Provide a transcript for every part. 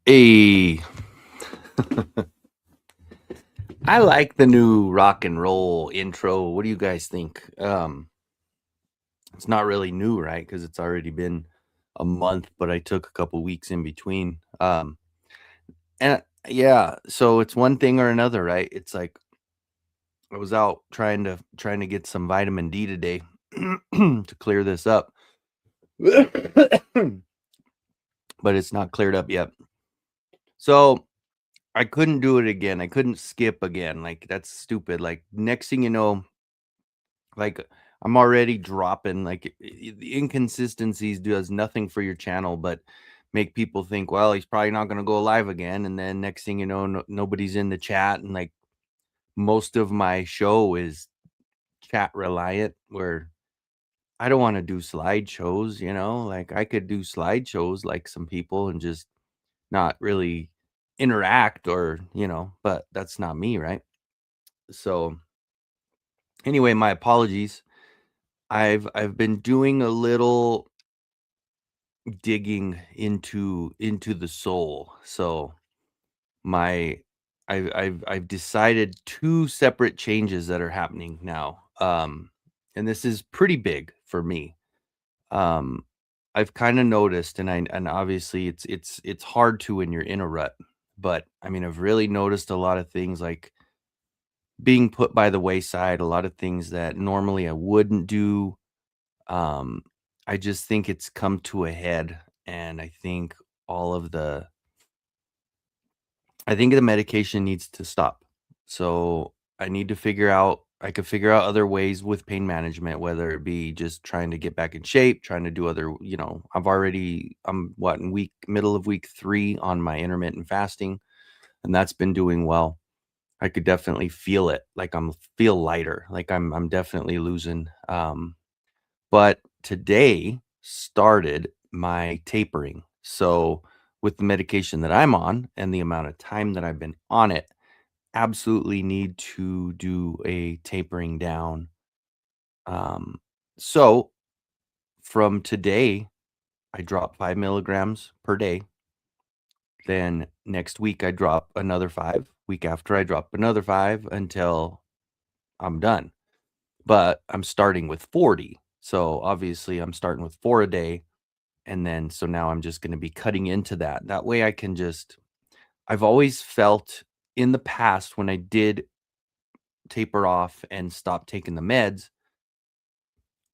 Hey, I like the new rock and roll intro. What do you guys think? It's not really new, right? Because it's already been a month, but I took a couple weeks in between. And yeah, so it's one thing or another, right? It's like I was out trying to get some vitamin D today to clear this up, but it's not cleared up yet. So I couldn't do it again. I couldn't skip again. Like that's stupid. Like next thing you know, like I'm already dropping. Like the inconsistencies does nothing for your channel, but make people think, well, he's probably not going to go live again. And then next thing you know, nobody's in the chat, and like most of my show is chat reliant, where I don't want to do slideshows. Like I could do slideshows like some people and just not really interact, or but that's not me, right? So anyway, my apologies. I've been doing a little digging into the soul. So my I've decided two separate changes that are happening now. And this is pretty big for me. Um I've kind of noticed, and obviously it's hard to when you're in a rut, but I mean I've really noticed a lot of things like being put by the wayside, a lot of things that normally I wouldn't do. Um, I just think it's come to a head, and all of the I think the medication needs to stop. So I could figure out other ways with pain management, whether it be just trying to get back in shape, trying to do other, I'm what, in middle of week 3 on my intermittent fasting, and that's been doing well. I could definitely feel it. Like feel lighter. Like I'm definitely losing. But today started my tapering. So, with the medication that I'm on and the amount of time that I've been on it, absolutely need to do a tapering down. Um, so, from today, I drop 5 milligrams per day. Then next week, I drop another 5. Week after, I drop another 5 until I'm done. But I'm starting with 40. So, obviously, I'm starting with 4 a day. And then so now I'm just gonna be cutting into that. That way I can just I've always felt in the past when I did taper off and stop taking the meds,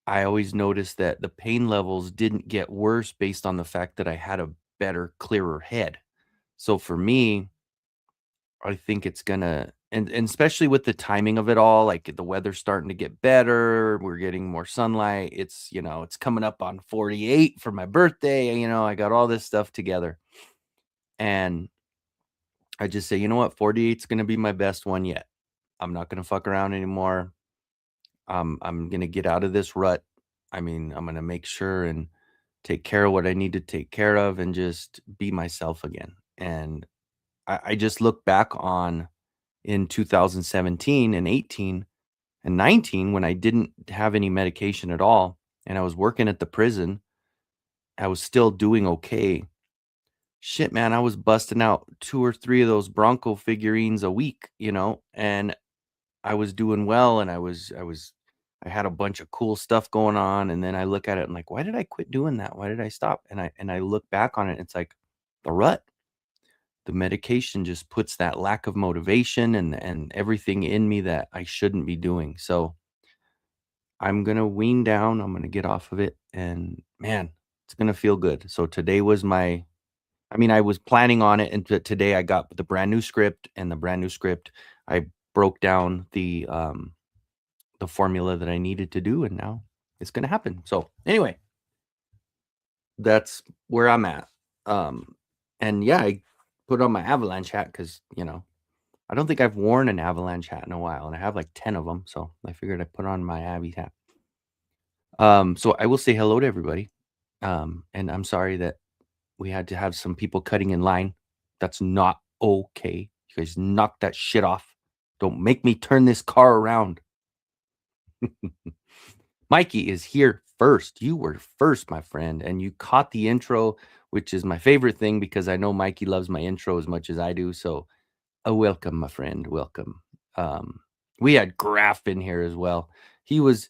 I always noticed that the pain levels didn't get worse based on the fact that I had a better, clearer head. So for me, I think it's gonna and especially with the timing of it all, like the weather's starting to get better, we're getting more sunlight. It's coming up on 48 for my birthday. I got all this stuff together. And I just say, you know what, 48 is gonna be my best one yet. I'm not gonna fuck around anymore. I'm gonna get out of this rut. I mean, I'm gonna make sure and take care of what I need to take care of and just be myself again. And I just look back on in 2017 and 18 and 19 when I didn't have any medication at all and I was working at the prison. I was still doing okay. Shit, man, I was busting out 2 or 3 of those Bronco figurines a week, and I was doing well, and I had a bunch of cool stuff going on, and then I look at it and like, why did I quit doing that? Why did I stop? And I look back on it, it's like the rut. The medication just puts that lack of motivation and everything in me that I shouldn't be doing. So I'm gonna wean down. I'm gonna get off of it, and man, it's gonna feel good. So today was my. I mean, I was planning on it, and today I got the brand new script, and the brand new script. I broke down the formula that I needed to do, and now it's gonna happen. So anyway, that's where I'm at. And yeah, I put on my avalanche hat because I don't think I've worn an avalanche hat in a while, and I have like 10 of them. So I figured I'd put on my Abby hat. So I will say hello to everybody. And I'm sorry that we had to have some people cutting in line. That's not okay. You guys knock that shit off. Don't make me turn this car around. Mikey is here first. You were first, my friend, and you caught the intro, which is my favorite thing because I know Mikey loves my intro as much as I do. So, welcome, my friend. Welcome. Um, we had Graf in here as well. He was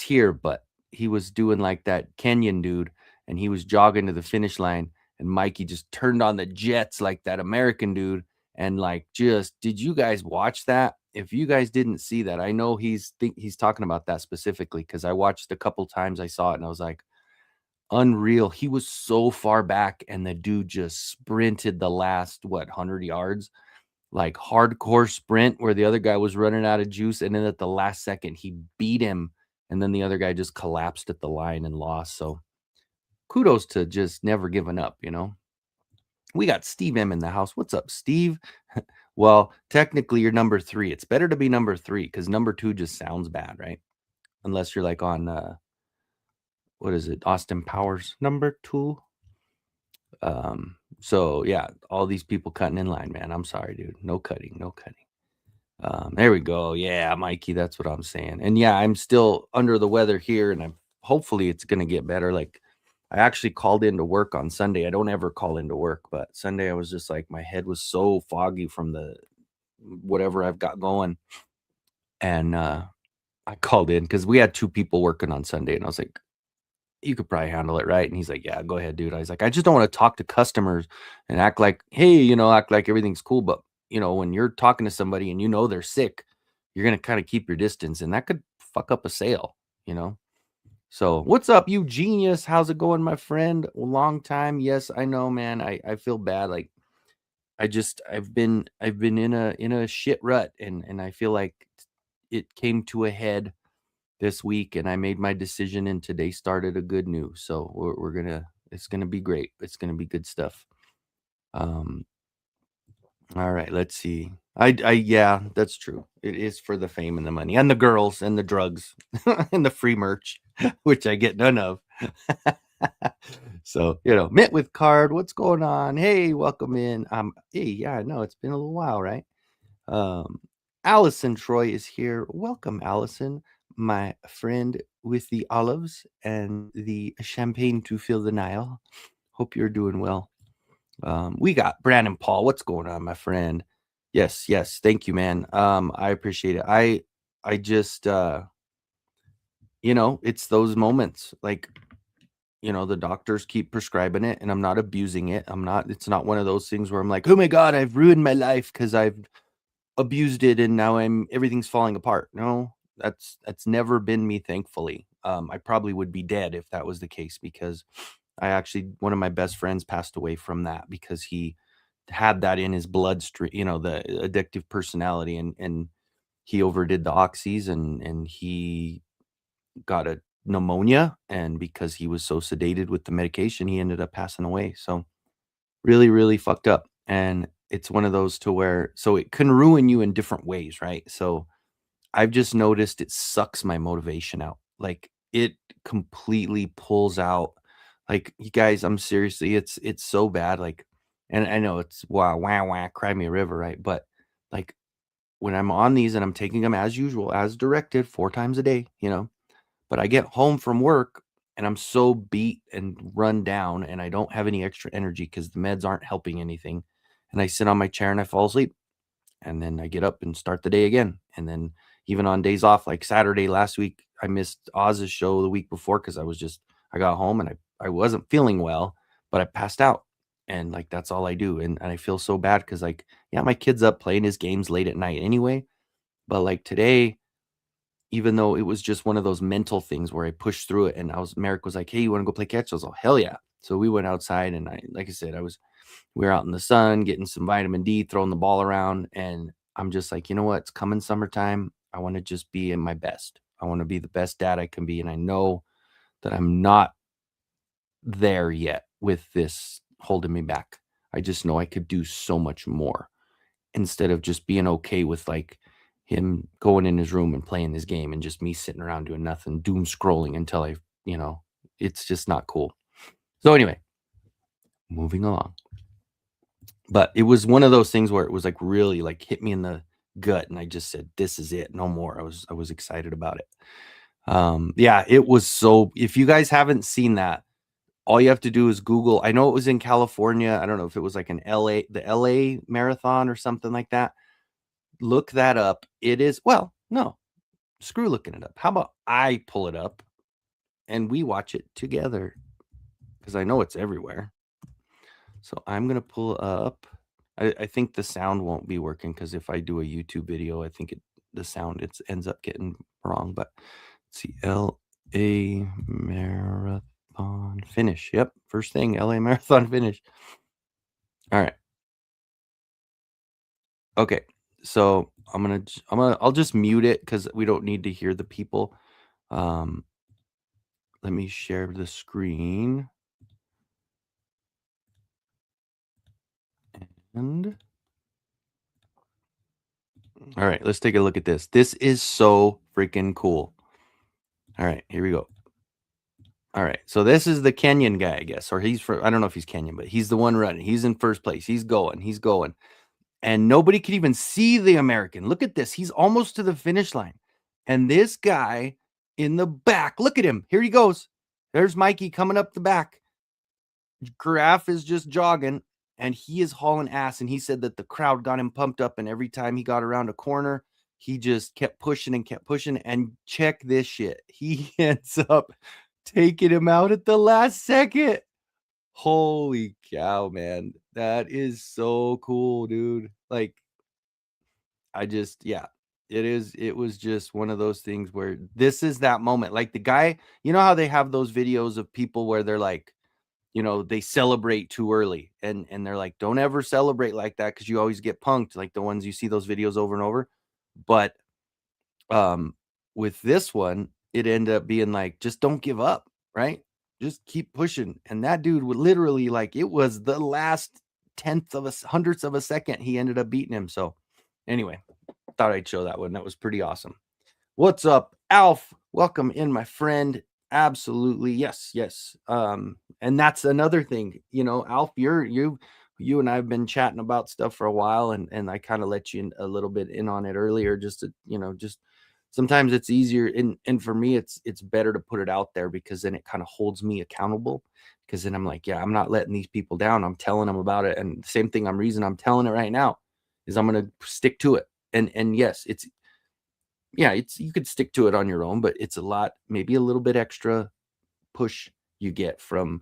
here, but he was doing like that Kenyan dude, and he was jogging to the finish line, and Mikey just turned on the jets like that American dude, and like just did you guys watch that? If you guys didn't see that, I know he's talking about that specifically because I watched a couple times. I saw it and I was like, unreal. He was so far back, and the dude just sprinted the last 100 yards, like hardcore sprint where the other guy was running out of juice, and then at the last second he beat him, and then the other guy just collapsed at the line and lost. So kudos to just never giving up. We got Steve M in the house. What's up, Steve? Well, technically you're number 3. It's better to be number 3 because number 2 just sounds bad, right? Unless you're like on what is it, Austin Powers number 2. So yeah, all these people cutting in line, man. I'm sorry, dude. No cutting, no cutting. There we go. Yeah, Mikey, that's what I'm saying. And yeah, I'm still under the weather here, and hopefully it's gonna get better. Like I actually called into work on Sunday. I don't ever call into work, but Sunday I was just like my head was so foggy from the whatever I've got going. And I called in because we had 2 people working on Sunday, and I was like, you could probably handle it, right? And he's like, yeah, go ahead, dude. I was like, I just don't want to talk to customers and act like, hey, act like everything's cool. But, when you're talking to somebody and they're sick, you're going to kind of keep your distance, and that could fuck up a sale, you know? So what's up, you genius? How's it going, my friend? Long time. Yes, I know, man. I feel bad. Like I've been in a shit rut, and I feel like it came to a head this week, and I made my decision, and today started a good news. So it's gonna be great. It's gonna be good stuff. Um, all right, let's see. Yeah, that's true. It is for the fame and the money and the girls and the drugs and the free merch, which I get none of. So, Mint with card, what's going on? Hey, welcome in. Hey, yeah, no, it's been a little while, right? Um, Allison Troy is here. Welcome, Allison, my friend with the olives and the champagne to fill the Nile. Hope you're doing well. We got Brandon Paul. What's going on, my friend? Yes, yes. Thank you, man. I appreciate it. I just it's those moments like the doctors keep prescribing it, and I'm not abusing it. It's not one of those things where I'm like, oh my God, I've ruined my life because I've abused it and now everything's falling apart. No, that's never been me, thankfully. I probably would be dead if that was the case because one of my best friends passed away from that because he had that in his bloodstream, the addictive personality, and he overdid the oxys, and he got a pneumonia, and because he was so sedated with the medication, he ended up passing away. So really, really fucked up. And it's one of those to where so it can ruin you in different ways, right? So I've just noticed it sucks my motivation out. Like it completely pulls out. Like you guys, I'm seriously, it's so bad. Like, and I know it's wah, cry me a river, right? But like when I'm on these and I'm taking them as usual, as directed 4 times a day, but I get home from work and I'm so beat and run down, and I don't have any extra energy because the meds aren't helping anything. And I sit on my chair and I fall asleep. And then I get up and start the day again. And then even on days off, like Saturday last week, I missed Oz's show the week before because I got home and I wasn't feeling well, but I passed out. And like that's all I do. And I feel so bad because like, yeah, my kid's up playing his games late at night anyway. But like today, even though it was just one of those mental things where I pushed through it and Merrick was like, "Hey, you want to go play catch?" I was like, "Hell yeah." So we went outside and like I said, we were out in the sun getting some vitamin D, throwing the ball around. And I'm just like, you know what? It's coming summertime. I want to just be in my best. I want to be the best dad I can be. And I know that I'm not there yet with this holding me back. I just know I could do so much more instead of just being okay with like him going in his room and playing his game and just me sitting around doing nothing, doom scrolling until you know, it's just not cool. So anyway, moving along. But it was one of those things where it was like really like hit me in the gut and I just said, this is it, no more. I was excited about it. Yeah, it was so if you guys haven't seen that, all you have to do is Google. I know it was in California. I don't know if it was like the LA marathon or something like that. Look that up. It is, well, no, screw looking it up. How about I pull it up and we watch it together? Because I know it's everywhere. So I'm gonna pull up. I think the sound won't be working because if I do a YouTube video, I think the sound ends up getting wrong. But let's see, LA marathon finish. Yep, first thing, LA marathon finish. All right. Okay. So I'll just mute it because we don't need to hear the people. Let me share the screen. And all right, let's take a look at this. This is so freaking cool. All right, here we go. All right, so this is the Kenyan guy, I guess, or I don't know if he's Kenyan, but he's the one running. He's in first place. He's going. And nobody can even see the American. Look at this. He's almost to the finish line. And this guy in the back, look at him. Here he goes. There's Mikey coming up the back. Giraffe is just jogging and he is hauling ass. And he said that the crowd got him pumped up. And every time he got around a corner, he just kept pushing and kept pushing. And check this shit. He ends up taking him out at the last second. Holy cow, man. That is so cool, dude. Like, yeah, it was just one of those things where this is that moment. Like the guy, you know how they have those videos of people where they're like, you know, they celebrate too early and they're like, don't ever celebrate like that because you always get punked, like the ones you see those videos over and over. But with this one, it ended up being like, just don't give up, right? Just keep pushing. And that dude would literally like it was the last hundredths of a second he ended up beating him. So anyway, thought I'd show that one. That was pretty awesome. What's up, Alf? Welcome in, my friend. Absolutely. Yes, yes. And that's another thing, you know, Alf, you and I've been chatting about stuff for a while and I kind of let you in a little bit in on it earlier just to, you know, just sometimes it's easier and for me it's better to put it out there because then it kind of holds me accountable because then I'm like, yeah, I'm not letting these people down. I'm telling them about it. And the same thing I'm telling it right now is I'm going to stick to it. And yes, you could stick to it on your own, but it's a lot, maybe a little bit extra push you get from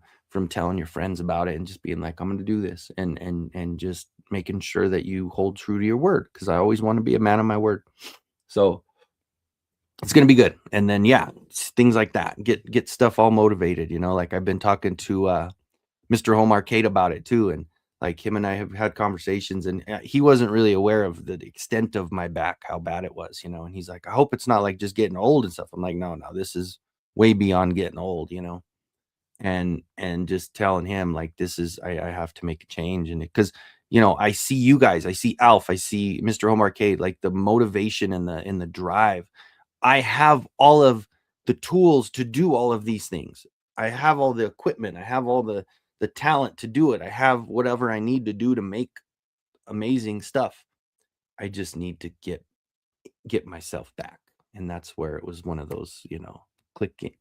telling your friends about it and just being like, I'm going to do this and just making sure that you hold true to your word. Cause I always want to be a man of my word. So it's going to be good. And then, yeah, things like that, get stuff all motivated, you know, like I've been talking to, Mr. Home Arcade about it too. And like him and I have had conversations and he wasn't really aware of the extent of my back, how bad it was, you know? And he's like, I hope it's not like just getting old and stuff. I'm like, no, this is way beyond getting old, you know? And just telling him like, this is, I have to make a change. And cause you know, I see you guys, I see Alf, I see Mr. Home Arcade, like the motivation and the drive. I have all of the tools to do all of these things. I have all the equipment. I have all the talent to do it. I have whatever I need to do to make amazing stuff. I just need to get myself back. And that's where it was one of those, you know,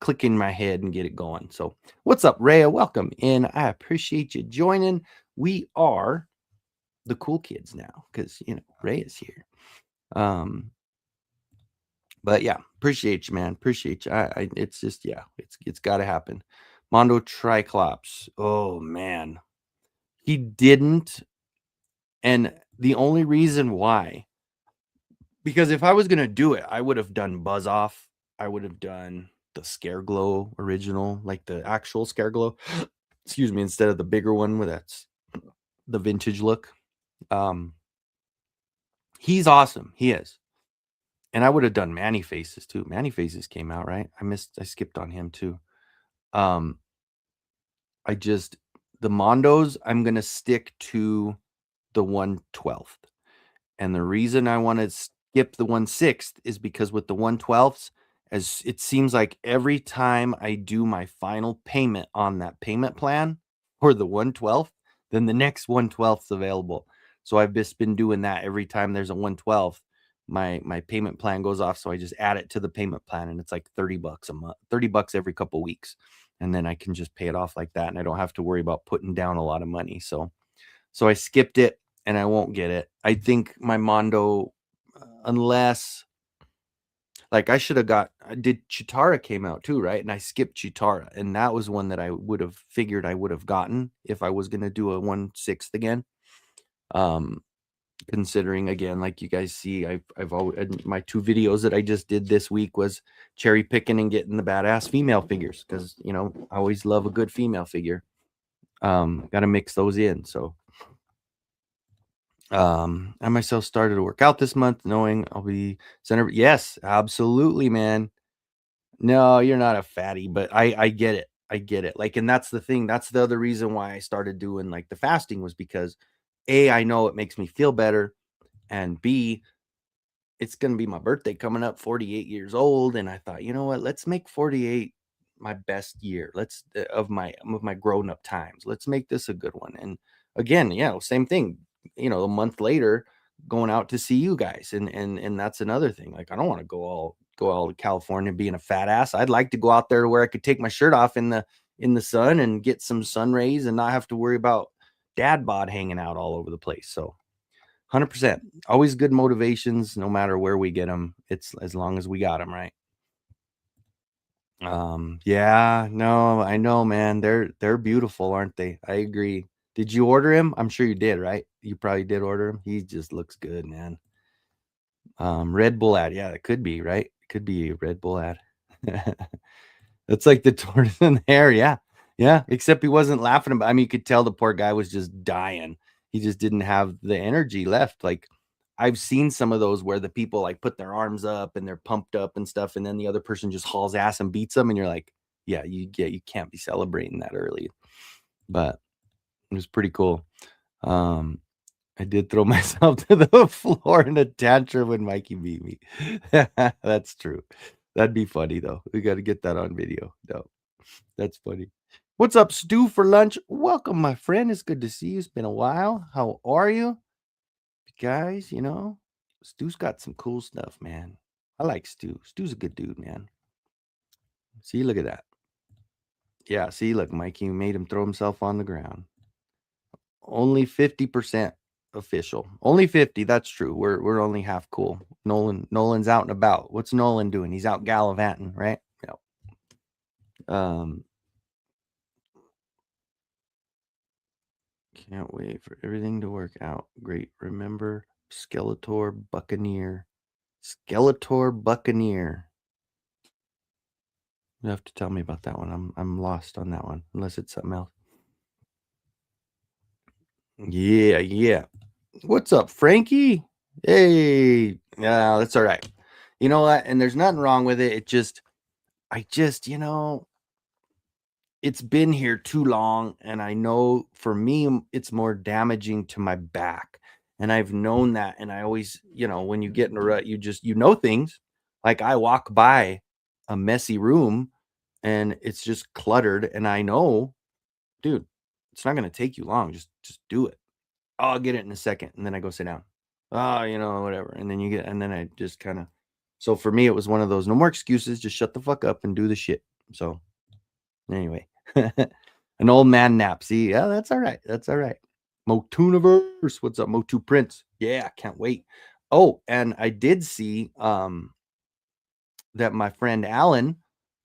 click in my head and get it going. So what's up, Rhea? Welcome in. I appreciate you joining. We are the cool kids now because, you know, Rhea's here. But yeah, appreciate you, man. Appreciate you. It's just yeah, it's got to happen. Mondo Triclops. Oh man, he didn't, and the only reason why, because if I was gonna do it, I would have done Buzz Off. I would have done the Scare Glow original, like the actual Scare Glow. Excuse me, instead of the bigger one with that's the vintage look. Um, he's awesome. He is. And I would have done Manny Faces too. Manny Faces came out, right? I skipped on him too. Um, I just the Mondos, I'm gonna stick to the 1/12th. And the reason I want to skip the 1/6 is because with the 1/12ths, as it seems like every time I do my final payment on that payment plan for the 1/12th, then the next 1/12th's available. So I've just been doing that every time there's a 1/12th. My payment plan goes off, so I just add it to the payment plan, and it's like $30 a month, $30 every couple weeks, and then I can just pay it off like that, and I don't have to worry about putting down a lot of money. So I skipped it and I won't get it. I think my Mondo, unless like I should have got, did Chitara came out too, right? And I skipped Chitara, and that was one that I would have figured I would have gotten if I was gonna do a 1/6 again. Um, considering again, like you guys see, I've always my two videos that I just did this week was cherry picking and getting the badass female figures because I always love a good female figure. Got to mix those in. So I myself started to work out this month, knowing I'll be center. Yes, absolutely, man. No, you're not a fatty, but I get it. I get it. Like, and that's the thing. That's the other reason why I started doing like the fasting was because A, I know it makes me feel better, and B, it's going to be my birthday coming up, 48 years old, and I thought, you know what, let's make 48 my best year. Let's of my grown up times. Let's make this a good one. And again, same thing. A month later, going out to see you guys, and that's another thing. Like, I don't want to go all to California being a fat ass. I'd like to go out there where I could take my shirt off in the sun and get some sun rays and not have to worry about dad bod hanging out all over the place. So 100%. Always good motivations, no matter where we get them. It's as long as we got them, right? Yeah, no, I know, man. They're beautiful, aren't they? I agree. Did you order him? I'm sure you did, right? You probably did order him. He just looks good, man. Red Bull ad. Yeah, it could be, right? It could be a Red Bull ad. It's like the tortoise and the hare. Yeah. Yeah. Except he wasn't laughing about, I mean, you could tell the poor guy was just dying. He just didn't have the energy left. Like, I've seen some of those where the people like put their arms up and they're pumped up and stuff, and then the other person just hauls ass and beats them, and you're like, yeah, you can't be celebrating that early. But it was pretty cool. Um, I did throw myself to the floor in a tantrum when Mikey beat me. That's true. That'd be funny though. We got to get that on video. No, that's funny. What's up, Stu, for lunch? Welcome, my friend. It's good to see you. It's been a while. How are you? Guys, Stu's got some cool stuff, man. I like Stu. Stu's a good dude, man. See, look at that. Yeah, see, look, Mikey made him throw himself on the ground. Only 50% official. Only 50, that's true. We're only half cool. Nolan's out and about. What's Nolan doing? He's out gallivanting, right? Yep. Can't wait for everything to work out. Great. Remember Skeletor Buccaneer. Skeletor Buccaneer. You have to tell me about that one. I'm lost on that one, unless it's something else. Yeah, yeah. What's up, Frankie? Hey, no, that's all right. You know what? And there's nothing wrong with it. I just, it's been here too long, and I know for me, it's more damaging to my back, and I've known that. And I always, when you get in a rut, you know things. Like I walk by a messy room, and it's just cluttered, and I know, dude, it's not gonna take you long. Just do it. Oh, I'll get it in a second, and then I go sit down. Oh, whatever. And then and then I just kind of. So for me, it was one of those no more excuses. Just shut the fuck up and do the shit. So anyway, an old man nap. See, yeah, that's all right. That's all right. Motuniverse. What's up, Motu Prince? Yeah, can't wait. Oh, and I did see. that my friend Alan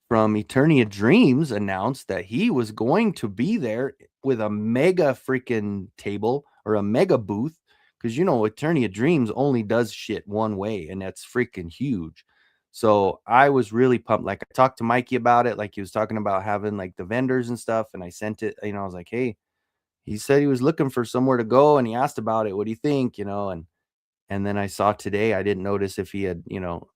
from Eternia Dreams announced that he was going to be there with a mega freaking table or a mega booth, because Eternia Dreams only does shit one way, and that's freaking huge. So I was really pumped. Like, I talked to Mikey about it, like he was talking about having like the vendors and stuff, and I sent it. I was like, hey, he said he was looking for somewhere to go, and he asked about it. What do you think? And then I saw today, I didn't notice if he had,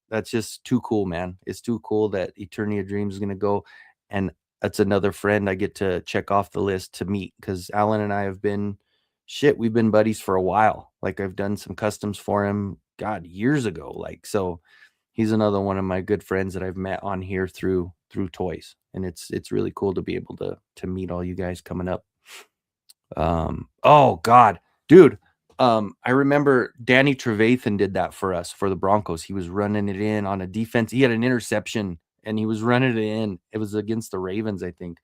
that's just too cool, man. It's too cool that Eternia Dreams is going to go. And that's another friend I get to check off the list to meet, because Alan and I have been, we've been buddies for a while. Like, I've done some customs for him, God, years ago. Like, so he's another one of my good friends that I've met on here through toys. And it's really cool to be able to meet all you guys coming up. Oh God, dude. I remember Danny Trevathan did that for us for the Broncos. He was running it in on a defense. He had an interception and he was running it in. It was against the Ravens, I think.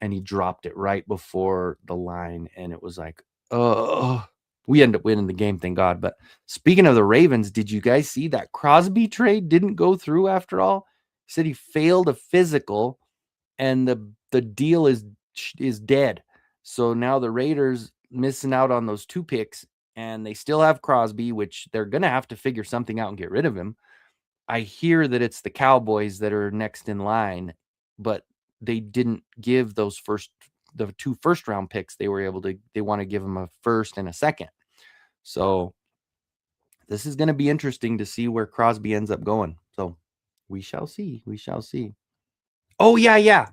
And he dropped it right before the line. And it was like, oh, we ended up winning the game, thank God. But speaking of the Ravens, did you guys see that Crosby trade didn't go through after all? He said he failed a physical and the deal is dead. So now the Raiders missing out on those 2 picks, and they still have Crosby, which they're going to have to figure something out and get rid of him. I hear that it's the Cowboys that are next in line, but they didn't give the 2 first round picks. They want to give them a first and a second. So this is going to be interesting to see where Crosby ends up going. So we shall see. We shall see. Oh, yeah.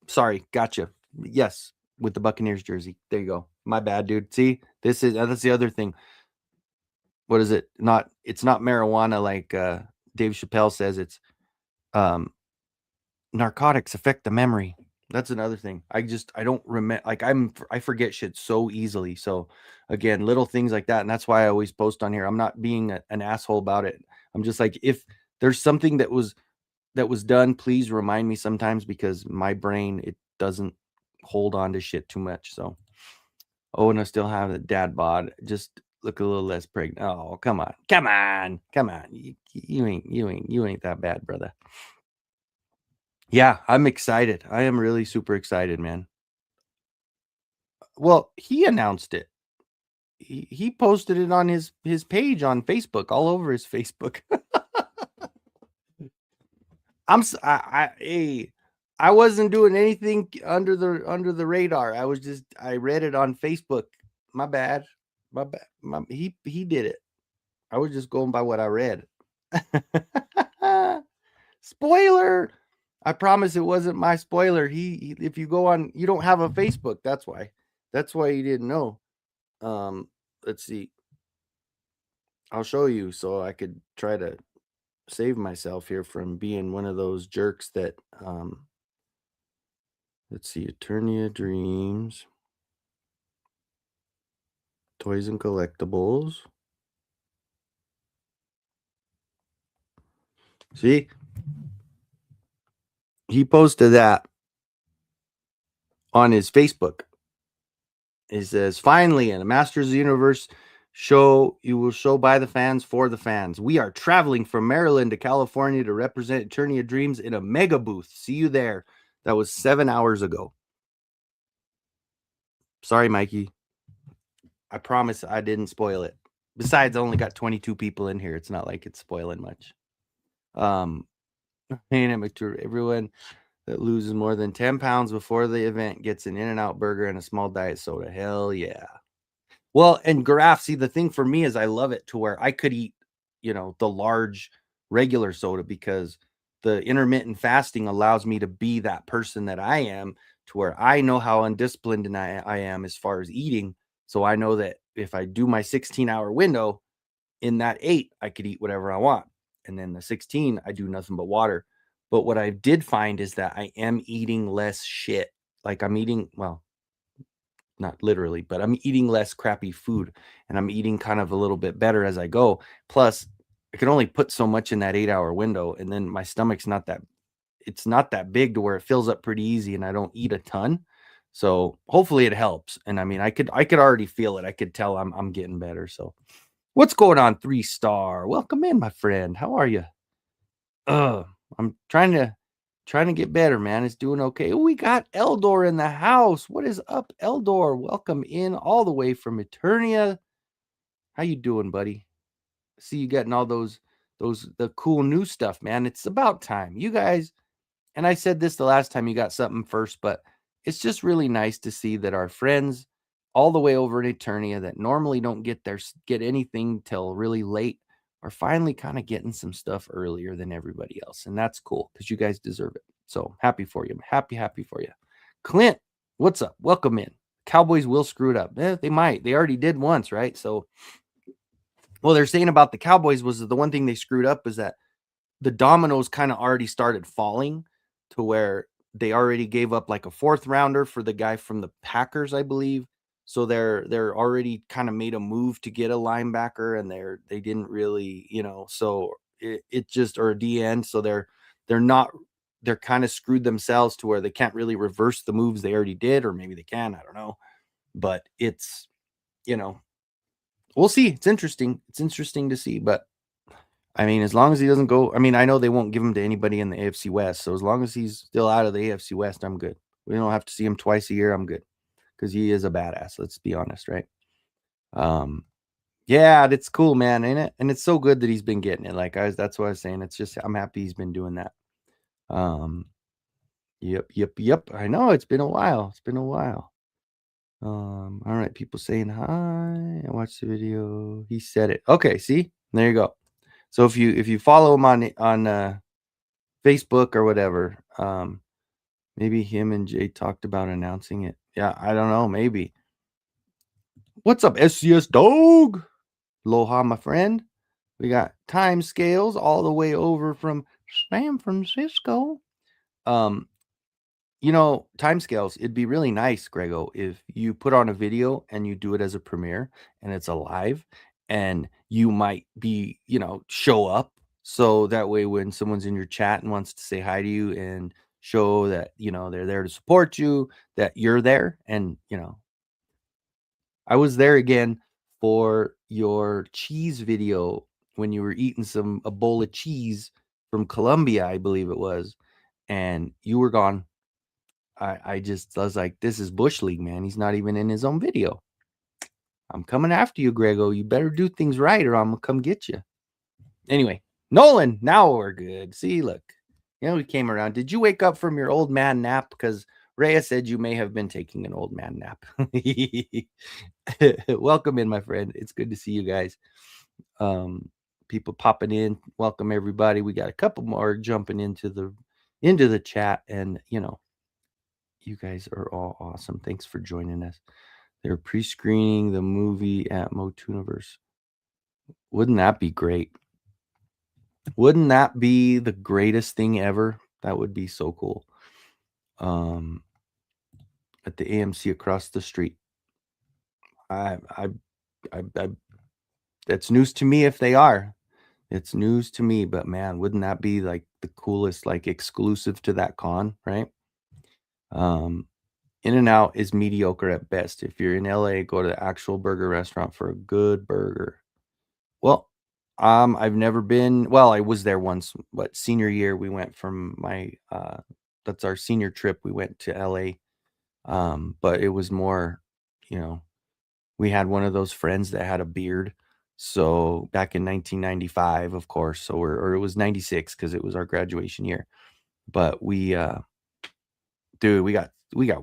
Sorry, gotcha. Yes, with the Buccaneers jersey. There you go. My bad, dude. See, that's the other thing. What is it? It's not marijuana like Dave Chappelle says. It's narcotics affect the memory. That's another thing. I don't remember. Like, I forget shit so easily. So again, little things like that, and that's why I always post on here. I'm not being an asshole about it. I'm just like, if there's something that was done, please remind me sometimes, because my brain, it doesn't hold on to shit too much. So, oh, and I still have the dad bod. Just look a little less pregnant. Oh, come on. You ain't that bad, brother. Yeah, I'm excited. I am really super excited, man. Well, he announced it. He posted it on his page on Facebook, all over his Facebook. I wasn't doing anything under the radar. I read it on Facebook. My bad. He did it. I was just going by what I read. Spoiler. I promise it wasn't my spoiler. If you go on, you don't have a Facebook. That's why. That's why you didn't know. Let's see. I'll show you so I could try to save myself here from being one of those jerks that let's see, Eternia Dreams, Toys and Collectibles. See? He posted that on his Facebook. He says, finally, in a Masters of the Universe show, you will show by the fans for the fans. We are traveling from Maryland to California to represent Eternia Dreams in a mega booth. See you there. That was 7 hours ago. Sorry, Mikey. I promise I didn't spoil it. Besides, I only got 22 people in here. It's not like it's spoiling much. Everyone that loses more than 10 pounds before the event gets an In-N-Out burger and a small diet soda. Hell yeah. Well, and Garaf, see, the thing for me is I love it to where I could eat, the large regular soda, because the intermittent fasting allows me to be that person that I am, to where I know how undisciplined and I am as far as eating. So I know that if I do my 16-hour window, in that 8, I could eat whatever I want. And then the 16, I do nothing but water. But what I did find is that I am eating less shit. Like, I'm eating, well, not literally, but I'm eating less crappy food, and I'm eating kind of a little bit better as I go. Plus, I can only put so much in that 8-hour window, and then my stomach's not that big to where it fills up pretty easy, and I don't eat a ton. So hopefully it helps. And I mean, I could already feel it. I could tell I'm getting better. So what's going on, 3-star? Welcome in, my friend. How are you? I'm trying to get better, man. It's doing okay. Oh, we got Eldor in the house. What is up, Eldor? Welcome in all the way from Eternia. How you doing, buddy? See you getting all those the cool new stuff, man. It's about time. You guys, and I said this the last time you got something first, but it's just really nice to see that our friends all the way over in Eternia that normally don't get anything till really late are finally kind of getting some stuff earlier than everybody else. And that's cool because you guys deserve it. So happy for you. Happy for you. Clint, what's up? Welcome in. Cowboys will screw it up. They might. They already did once, right? So, well, they're saying about the Cowboys was the one thing they screwed up is that the dominoes kind of already started falling to where they already gave up like a fourth rounder for the guy from the Packers, I believe. So they're already kind of made a move to get a linebacker, and they didn't really, so it just or a DN. So they're not they're kind of screwed themselves to where they can't really reverse the moves they already did, or maybe they can, I don't know. But it's you know, we'll see. It's interesting. It's interesting to see, but I mean, as long as he doesn't go, I mean, I know they won't give him to anybody in the AFC West. So as long as he's still out of the AFC West, I'm good. We don't have to see him twice a year. I'm good because he is a badass. Let's be honest, right? Yeah, that's cool, man, ain't it? And it's so good that he's been getting it. That's what I was saying. It's just I'm happy he's been doing that. Um, yep. I know it's been a while. It's been a while. All right, people saying hi. I watched the video. He said it. Okay, see, there you go. So if you follow him on Facebook or whatever, maybe him and Jay talked about announcing it. Yeah, I don't know. Maybe. What's up, SCS dog? Aloha, my friend. We got time scales all the way over from San Francisco. Um, timescales, it'd be really nice, Grego, if you put on a video and you do it as a premiere and it's alive and you might be, show up. So that way, when someone's in your chat and wants to say hi to you and show that, they're there to support you, that you're there. And, I was there again for your cheese video when you were eating a bowl of cheese from Colombia, I believe it was, and you were gone. I was like, this is Bush League, man. He's not even in his own video. I'm coming after you, Grego. You better do things right or I'm going to come get you. Anyway, Nolan, now we're good. See, look, we came around. Did you wake up from your old man nap? Because Rhea said you may have been taking an old man nap. Welcome in, my friend. It's good to see you guys. People popping in. Welcome, everybody. We got a couple more jumping into the chat, and you guys are all awesome. Thanks for joining us. They're pre-screening the movie at MoTuniverse. Wouldn't that be great? Wouldn't that be the greatest thing ever? That would be so cool. At the AMC across the street. I that's news to me if they are. It's news to me, but man, wouldn't that be like the coolest, like exclusive to that con, right? In-N-Out is mediocre at best. If you're in LA, go to the actual burger restaurant for a good burger. Well, I've never been. Well, I was there once, but senior year we went from that's our senior trip. We went to LA, but it was more, we had one of those friends that had a beard. So back in 1995, of course, or it was 96 because it was our graduation year. But dude, we got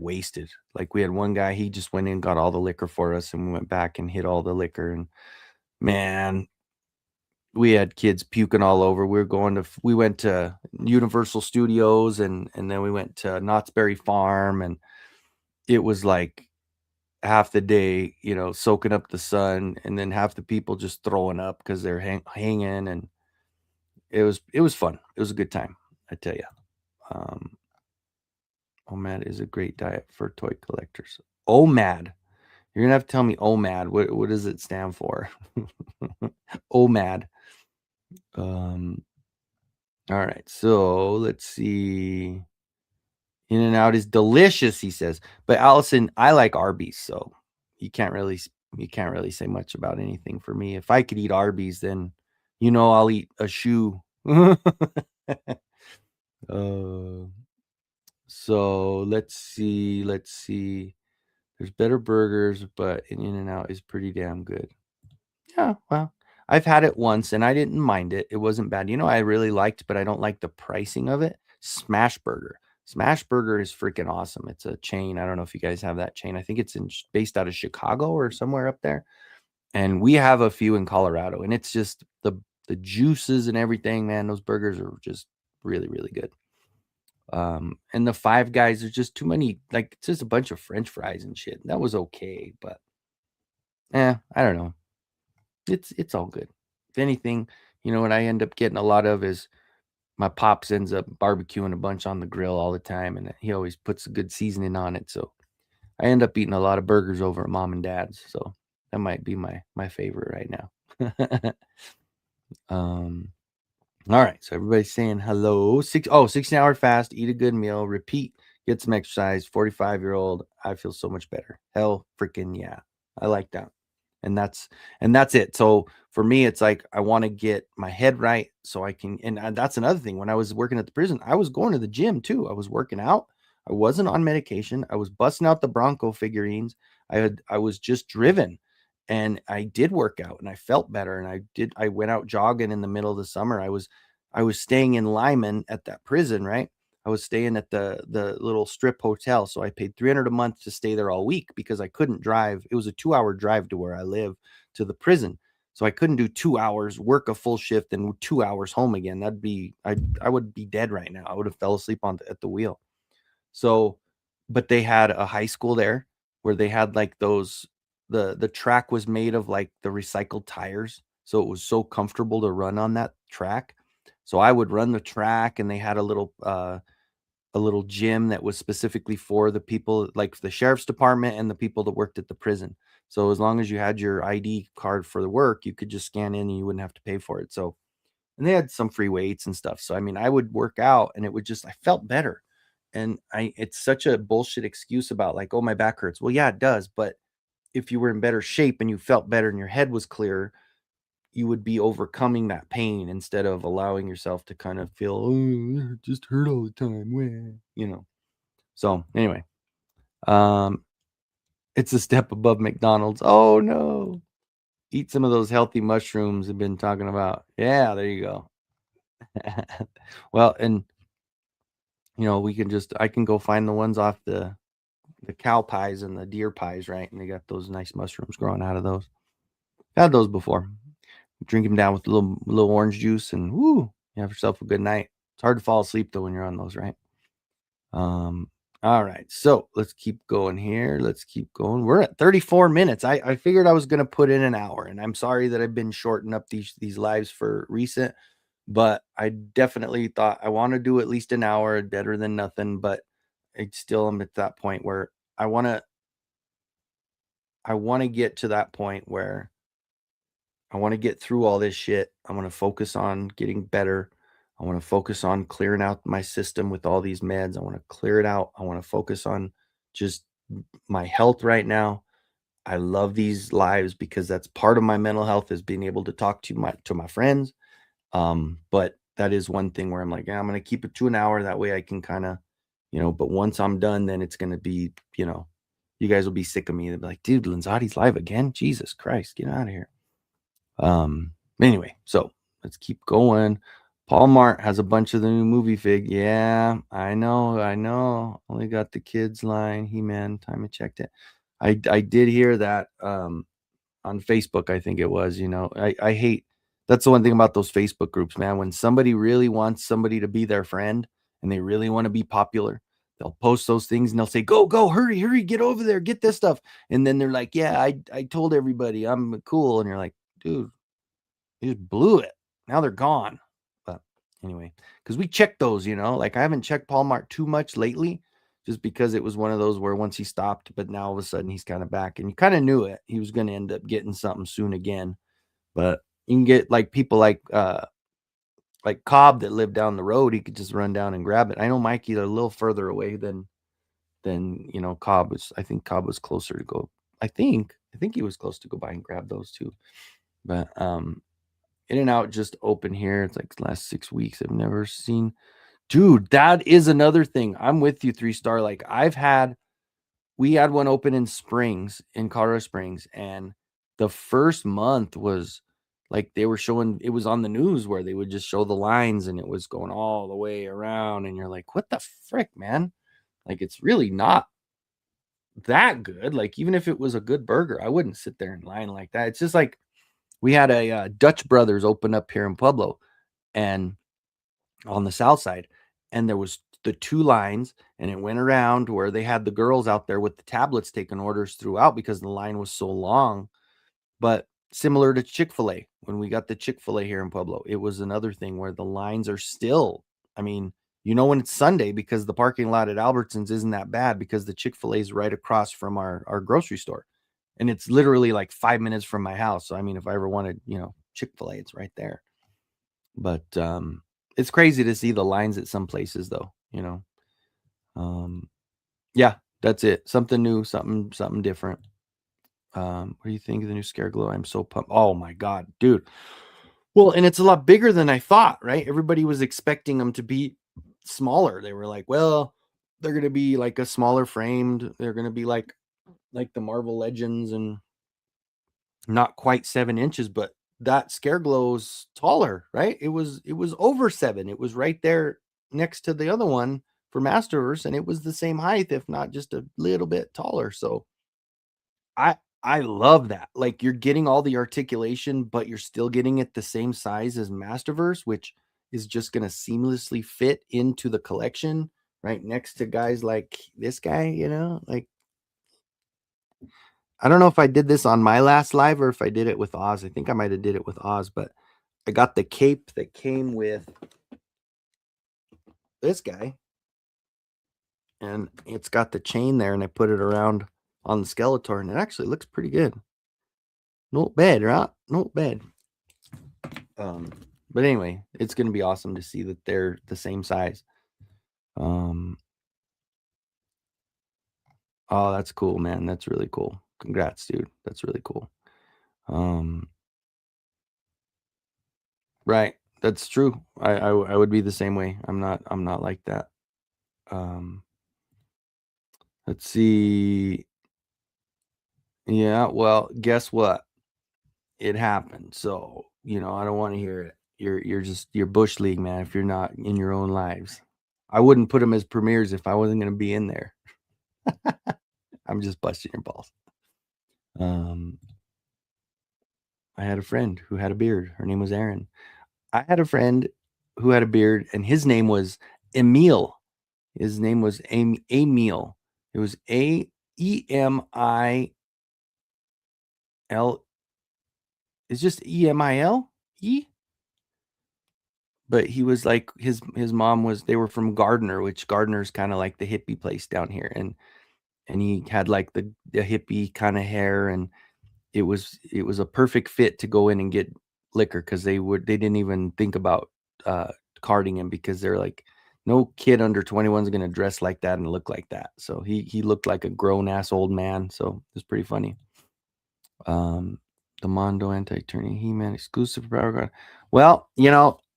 wasted. Like we had one guy, he just went in, got all the liquor for us, and we went back and hit all the liquor. And man, we had kids puking all over. We went to Universal Studios and then we went to Knott's Berry Farm, and it was like half the day, soaking up the sun, and then half the people just throwing up because they're hanging, and it was fun. It was a good time, I tell you. OMAD is a great diet for toy collectors. OMAD. You're gonna have to tell me OMAD. What does it stand for? OMAD. All right, so let's see. In-N-Out is delicious, he says. But Allison, I like Arby's, so you can't really say much about anything for me. If I could eat Arby's, then I'll eat a shoe. Uh, so let's see. There's better burgers, but In-N-Out is pretty damn good. Yeah, well, I've had it once and I didn't mind it. It wasn't bad. You know, I really liked, but I don't like the pricing of it. Smash Burger. Smash Burger is freaking awesome. It's a chain. I don't know if you guys have that chain. I think it's based out of Chicago or somewhere up there. And we have a few in Colorado, and it's just the juices and everything, man. Those burgers are just really, really good. And the Five Guys, there's just too many, like it's just a bunch of French fries and shit. That was okay, but I don't know. It's all good. If anything, what I end up getting a lot of is my pops ends up barbecuing a bunch on the grill all the time, and he always puts a good seasoning on it. So I end up eating a lot of burgers over at mom and dad's. So that might be my favorite right now. um, all right, so everybody's saying hello. 16-hour fast, eat a good meal, repeat, get some exercise. 45-year-old, I feel so much better. Hell freaking yeah. I like that. And that's it. So for me, it's like I want to get my head right so I can, and that's another thing. When I was working at the prison, I was going to the gym too. I was working out. I wasn't on medication. I was busting out the Bronco figurines. I was just driven, and I did work out and I felt better. And I went out jogging in the middle of the summer. I was staying in Lyman at that prison, right? I was staying at the little strip hotel, so I paid $300 a month to stay there all week because I couldn't drive. It was a 2-hour drive to where I live to the prison, so I couldn't do 2 hours, work a full shift, and 2 hours home again. I would be dead right now. I would have fell asleep at the wheel. So, but they had a high school there where they had like those the track was made of like the recycled tires. So it was so comfortable to run on that track. So I would run the track, and they had a little gym that was specifically for the people like the sheriff's department and the people that worked at the prison. So as long as you had your ID card for the work, you could just scan in and you wouldn't have to pay for it. So, and they had some free weights and stuff. So I mean, I would work out and it would just I felt better. And it's such a bullshit excuse about like, oh, my back hurts. Well, yeah, it does, but if you were in better shape and you felt better and your head was clearer, you would be overcoming that pain instead of allowing yourself to kind of feel, oh, it just hurt all the time. So anyway, um, it's a step above McDonald's. Oh no. Eat some of those healthy mushrooms I've been talking about. Yeah, there you go. Well, and I can go find the ones off the cow pies and the deer pies, right? And they got those nice mushrooms growing out of those. Had those before. Drink them down with a little orange juice, and woo, you have yourself a good night. It's hard to fall asleep though when you're on those, right? Um, all right, so let's keep going here. Let's keep going. We're at 34 minutes. I figured I was gonna put in an hour, and I'm sorry that I've been shorting up these lives for recent, but I definitely thought I want to do at least an hour, better than nothing. But I still am at that point where I wanna I wanna get to that point where I want to get through all this shit. I want to focus on getting better. I want to focus on clearing out my system with all these meds. I want to clear it out. I want to focus on just my health right now. I love these lives because that's part of my mental health is being able to talk to my friends. But that is one thing where I'm like, yeah, I'm going to keep it to an hour. That way I can kind of, but once I'm done, then it's going to be, you guys will be sick of me. They'll be like, dude, Lanzotti's live again. Jesus Christ, get out of here. Anyway, so let's keep going. Paul Mart has a bunch of the new movie fig. Yeah, I know. Only got the kids line. He-Man, time I checked it. I did hear that on Facebook, I think it was, I hate that's the one thing about those Facebook groups, man. When somebody really wants somebody to be their friend and they really want to be popular, they'll post those things and they'll say, go, hurry, get over there, get this stuff. And then they're like, yeah, I told everybody I'm cool. And you're like, dude, you just blew it. Now they're gone. But anyway, because we checked those, like I haven't checked Paul Mart too much lately, just because it was one of those where once he stopped, but now all of a sudden he's kind of back, and you kind of knew it. He was going to end up getting something soon again. But you can get like people like Cobb that live down the road. He could just run down and grab it. I know Mikey a little further away than Cobb was. I think Cobb was closer to go. I think he was close to go by and grab those too. But In-N-Out just open here. It's like the last 6 weeks. I've never seen Dude, that is another thing. I'm with you, 3 Star. Like we had one open in Springs, in Colorado Springs, and the first month was like they were showing, it was on the news where they would just show the lines and it was going all the way around, and you're like, what the frick, man? Like, it's really not that good. Like, even if it was a good burger, I wouldn't sit there in line like that. It's just like we had a Dutch Brothers open up here in Pueblo, and on the south side, and there was the 2 lines, and it went around where they had the girls out there with the tablets taking orders throughout because the line was so long. But similar to Chick-fil-A, when we got the Chick-fil-A here in Pueblo, it was another thing where the lines are still, I mean, when it's Sunday, because the parking lot at Albertsons isn't that bad because the Chick-fil-A is right across from our grocery store. And it's literally like 5 minutes from my house. So I mean, if I ever wanted, Chick-fil-A, it's right there. But it's crazy to see the lines at some places though. Yeah, that's it. Something new, something different. What do you think of the new Scare Glow? I'm so pumped. Oh my god, dude. Well, and it's a lot bigger than I thought, right? Everybody was expecting them to be smaller. They were like, well, they're gonna be like a smaller framed, they're gonna be like the Marvel Legends and not quite 7 inches, but that Scare Glow's taller, right? It was over 7. It was right there next to the other one for Masterverse, and it was the same height, if not just a little bit taller. So I I love that. Like, you're getting all the articulation, but you're still getting it the same size as Masterverse, which is just gonna seamlessly fit into the collection right next to guys like this guy. Like, I don't know if I did this on my last live or if I did it with Oz. I think I might have did it with Oz, but I got the cape that came with this guy, and it's got the chain there, and I put it around on the Skeletor, and it actually looks pretty good. Not bad, right? Not bad. But anyway, it's gonna be awesome to see that they're the same size. Um, oh, that's cool, man. That's really cool. Congrats, dude. That's really cool. Um, right. That's true. I would be the same way. I'm not like that. Um, let's see. Yeah, well, guess what? It happened. So, I don't want to hear it. You're Bush League, man, if you're not in your own lives. I wouldn't put them as premieres if I wasn't gonna be in there. I'm just busting your balls. Um, I had a friend who had a beard. Her name was Erin. I had a friend who had a beard, and his name was Emil. His name was Emil. It was Aemil. It's just Emil. But he was like his mom was. They were from Gardner, which Gardner's kind of like the hippie place down here, and he had like the hippie kind of hair, and it was a perfect fit to go in and get liquor because they didn't even think about uh carding him because they're like, no kid under 21 is going to dress like that and look like that. So he looked like a grown ass old man. So it was pretty funny. um the Mondo anti-turning He-Man exclusive for Power Card. Well,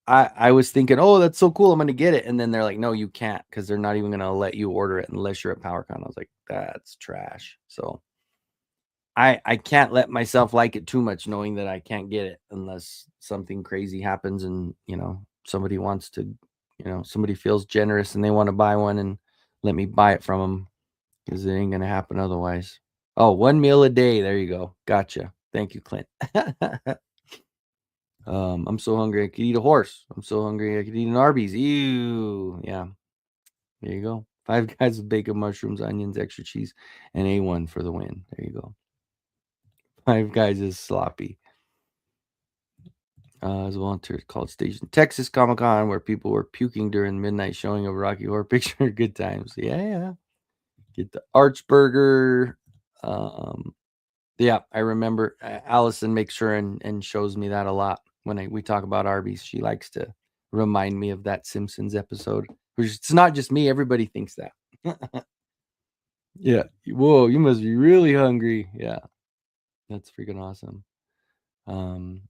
I was thinking, oh, that's so cool, I'm gonna get it, and then they're like, no, you can't, because they're not even gonna let you order it unless you're at PowerCon. I was like, that's trash. So I can't let myself like it too much, knowing that I can't get it unless something crazy happens and somebody wants to, somebody feels generous and they want to buy one and let me buy it from them, because it ain't gonna happen otherwise. Oh, 1 meal a day. There you go. Gotcha. Thank you, Clint. I'm so hungry I could eat a horse. I'm so hungry I could eat an Arby's. Ew. Yeah. There you go. 5 Guys with bacon, mushrooms, onions, extra cheese, and A1 for the win. There you go. 5 Guys is sloppy. As a volunteer at College Station, Texas Comic Con, where people were puking during midnight showing of Rocky Horror Picture. Good times. Yeah. Get the Archburger. Yeah, I remember Allison makes sure and shows me that a lot when we talk about Arby's. She likes to remind me of that Simpsons episode. Which it's not just me; everybody thinks that. Yeah. Whoa, you must be really hungry. Yeah, that's freaking awesome. Um,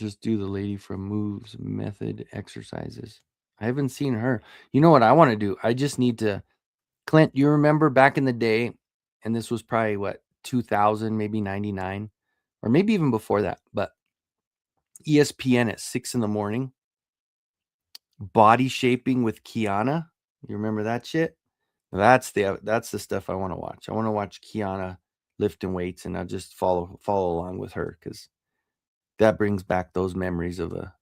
Just do the lady from Moves Method exercises. I haven't seen her. You know what I want to do? I just need to. Clint, you remember back in the day, and this was probably what 2000, maybe 99, or maybe even before that. But ESPN at 6 in the morning, body shaping with Kiana. You remember that shit? That's the stuff I want to watch. I want to watch Kiana lifting weights, and I'll just follow along with her because that brings back those memories of a.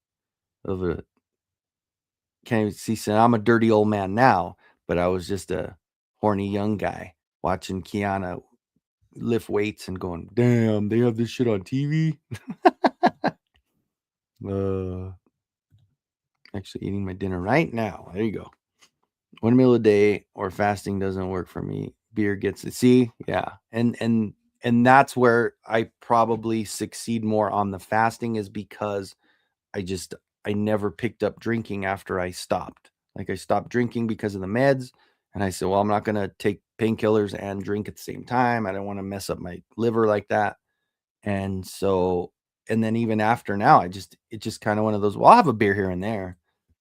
Can't even see. So I'm a dirty old man now, but I was just a horny young guy watching Kiana lift weights and going, "Damn, they have this shit on TV." Actually eating my dinner right now. There you go. 1 meal a day or fasting doesn't work for me. Beer gets it. See, yeah, and that's where I probably succeed more on the fasting is because I just I never picked up drinking after I stopped. Like I stopped drinking because of the meds, and I said, well, I'm not gonna take painkillers and drink at the same time. I don't want to mess up my liver like that. And so, and then even after now, it's just kind of one of those. Well, I'll have a beer here and there,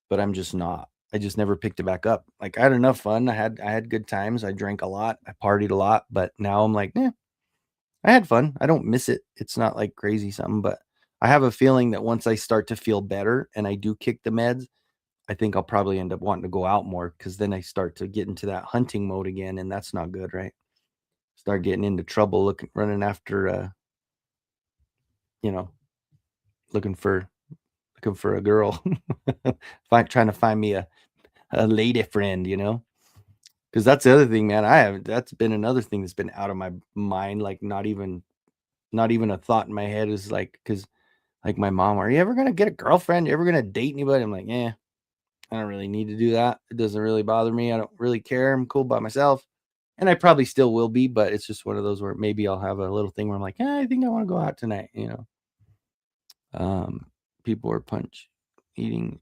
but I'm just not. I just never picked it back up. Like I had enough fun. I had good times. I drank a lot. I partied a lot. But now I'm like, I had fun. I don't miss it. It's not like crazy something, but I have a feeling that once I start to feel better and I do kick the meds, I think I'll probably end up wanting to go out more because then I start to get into that hunting mode again, and that's not good, right? Start getting into trouble, running after, you know, looking for a girl, trying to find me a lady friend, because that's the other thing, man. That's been another thing that's been out of my mind, like not even a thought in my head is like because like my mom, are you ever gonna get a girlfriend? You ever gonna date anybody? I'm like, yeah, I don't really need to do that. It doesn't really bother me. I don't really care. I'm cool by myself. And I probably still will be, but it's just one of those where maybe I'll have a little thing where I'm like, I think I want to go out tonight. People are eating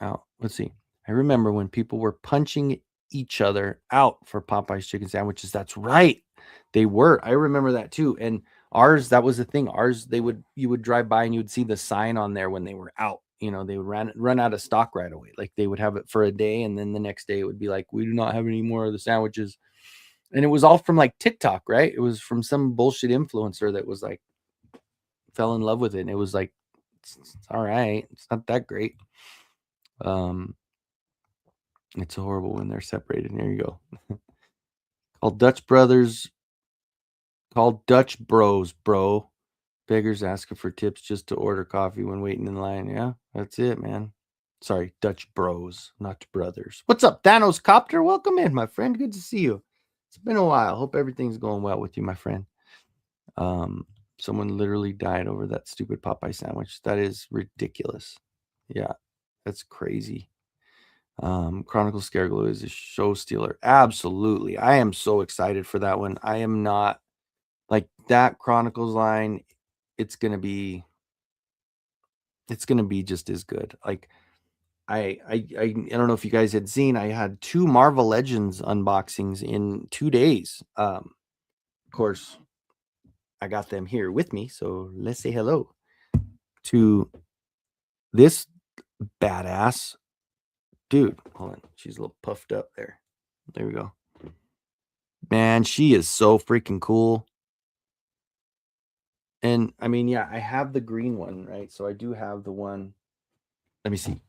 out. Let's see. I remember when people were punching each other out for Popeye's chicken sandwiches. That's right. They were. I remember that too. And ours, that was the thing. Ours, you would drive by and you would see the sign on there when they were out. They would run out of stock right away. Like they would have it for a day, and then the next day it would be like, we do not have any more of the sandwiches. And it was all from like TikTok, right? It was from some bullshit influencer that was like fell in love with it. And it was like, it's all right. It's not that great. It's horrible when they're separated. There you go. Called Dutch Brothers. Called Dutch Bros, bro. Beggars asking for tips just to order coffee when waiting in line. Yeah, that's it, man. Sorry, Dutch Bros, not brothers. What's up, Thanos Copter? Welcome in, my friend. Good to see you. It's been a while. Hope everything's going well with you, my friend. Someone literally died over that stupid Popeye sandwich. That is ridiculous. Yeah, that's crazy. Chronicle Scareglue is a show stealer. Absolutely. I am so excited for that one. I am not like that Chronicles line. It's gonna be just as good. Like I don't know if you guys had seen, I had 2 Marvel Legends unboxings in 2 days. Of course, I got them here with me, so let's say hello to this badass dude. Hold on, she's a little puffed up there. There we go. Man, she is so freaking cool. And I mean, yeah, I have the green one, right? So I do have the one. Let me see.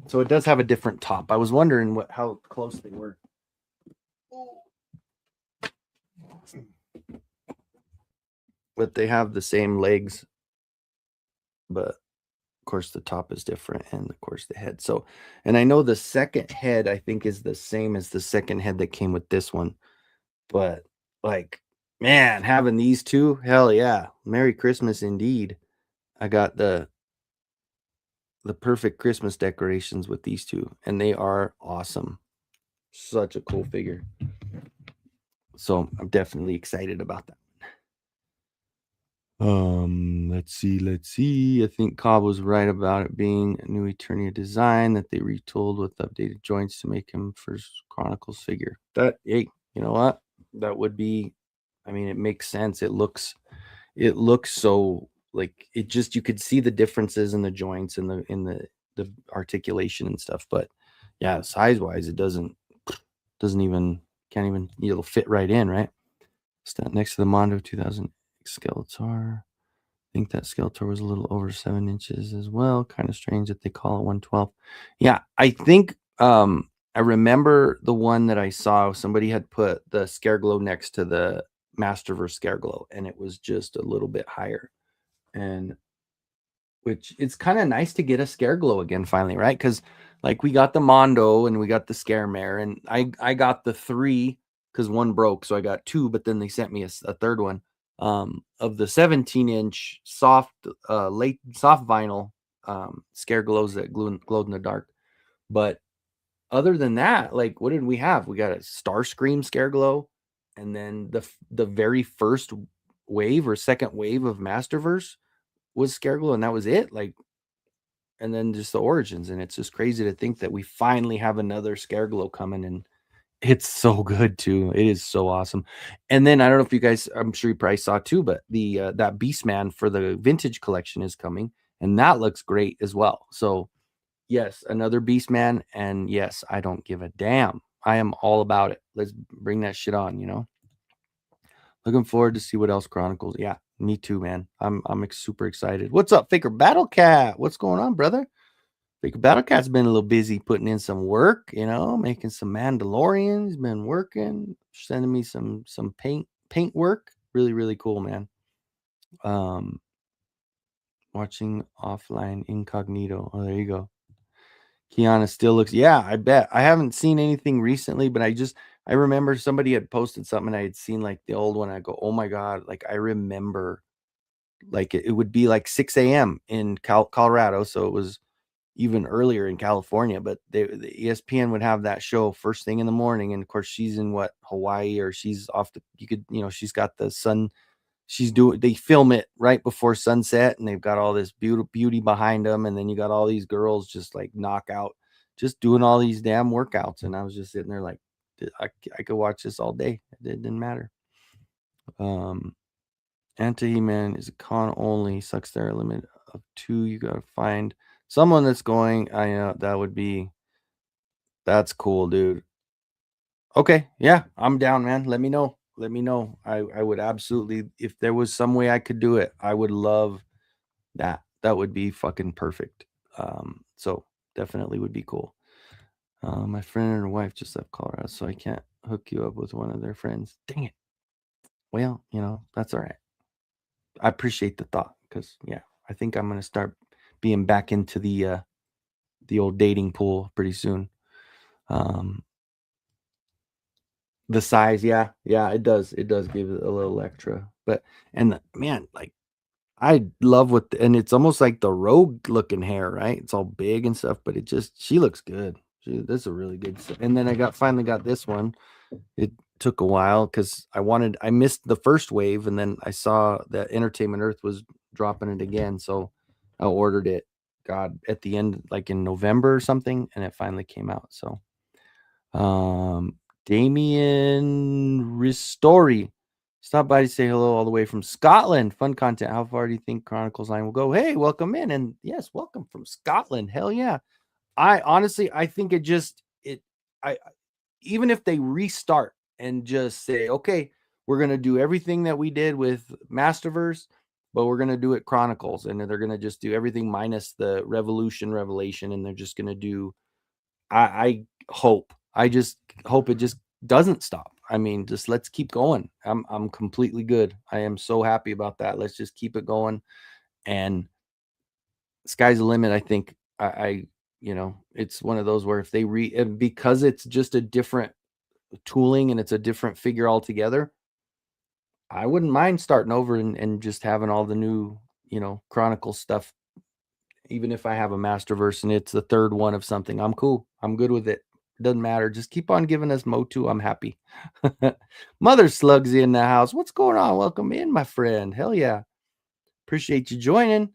So it does have a different top. I was wondering how close they were. But they have the same legs, but of course the top is different, and of course the head. So, and I know the second head I think is the same as the second head that came with this one. But like, man, having these two, hell yeah. Merry Christmas indeed. I got the perfect Christmas decorations with these two, and they are awesome. Such a cool figure. So I'm definitely excited about that. Let's see. I think Cobb was right about it being a new Eternia design that they retooled with updated joints to make him first Chronicles figure. That, hey, you know what? That would be, I mean, it makes sense. It looks so like it just you could see the differences in the joints and the articulation and stuff. But yeah, size wise, it doesn't even can't even it'll fit right in, right? Stand next to the Mondo 2000 Skeletor. I think that Skeletor was a little over 7 inches as well. Kind of strange that they call it 112. Yeah, I think I remember the one that I saw. Somebody had put the Scareglow next to the Masterverse Scareglow, and it was just a little bit higher. And which it's kind of nice to get a Scareglow again finally, right? Because like we got the Mondo and we got the Scaremare, and I got the three because one broke, so I got two, but then they sent me a third one of the 17-inch soft late soft vinyl Scareglows that glowed in the dark. But other than that, like what did we have? We got a Starscream Scareglow, and then the very first wave or second wave of Masterverse was Scareglow, and that was it. Like, and then just the origins, and it's just crazy to think that we finally have another Scareglow coming, and it's so good too. It is so awesome. And then I don't know if you guys, I'm sure you probably saw too, but the that Beastman for the vintage collection is coming, and that looks great as well. So yes, another Beastman, and yes, I don't give a damn. I am all about it. Let's bring that shit on, you know. Looking forward to see what else Chronicles. Yeah, me too, man. I'm super excited. What's up, Faker Battle Cat? What's going on, brother? Faker Battle Cat's been a little busy putting in some work, you know, making some Mandalorians. Been working, sending me some paint work. Really, really cool, man. Um, watching offline incognito. Oh, there you go. Kiana still looks, yeah, I bet. I haven't seen anything recently, but I remember somebody had posted something and I had seen like the old one. I go, oh my God, like I remember like it would be like 6 a.m. in Colorado. So it was even earlier in California, but the ESPN would have that show first thing in the morning. And of course, she's in what, Hawaii, or she's off the, you could, you know, she's got the sun. They film it right before sunset, and they've got all this beauty behind them. And then you got all these girls just like knockout, just doing all these damn workouts. And I was just sitting there like, I could watch this all day. It didn't matter. Anti-He-Man is a con only. Sucks there. A limit of 2. You gotta find someone that's going. I know that would be. That's cool, dude. Okay, yeah, I'm down, man. Let me know. Let me know. I would absolutely, if there was some way I could do it, I would love that. That would be fucking perfect. So definitely would be cool. My friend and her wife just left Colorado, so I can't hook you up with one of their friends. Dang it. Well, you know, that's all right. I appreciate the thought because yeah, I think I'm gonna start being back into the old dating pool pretty soon. Um, the size, yeah, yeah, it does give it a little extra. But and man, like I love what and it's almost like the rogue looking hair, right? It's all big and stuff, but it just she looks good. That's a really good. And then finally got this one. It took a while because I missed the first wave, and then I saw that Entertainment Earth was dropping it again, so I ordered it. God, at the end, like in November or something, and it finally came out. So, um, Damien Ristori stopped by to say hello all the way from Scotland. Fun content. How far do you think Chronicles Line will go? Hey, welcome in, and yes, welcome from Scotland. Hell yeah! I honestly, I think I even if they restart and just say, okay, we're going to do everything that we did with Masterverse, but we're going to do it Chronicles, and they're going to just do everything minus the Revelation, and they're just going to do, I hope, I just hope it just doesn't stop. I mean, just let's keep going. I'm completely good. I am so happy about that. Let's just keep it going. And sky's the limit. I think you know, it's one of those where if they because it's just a different tooling and it's a different figure altogether, I wouldn't mind starting over and just having all the new, you know, Chronicle stuff. Even if I have a Masterverse and it's the third one of something, I'm cool. I'm good with it. Doesn't matter. Just keep on giving us Motu. I'm happy. Mother Slugs in the house. What's going on? Welcome in, my friend. Hell yeah. Appreciate you joining.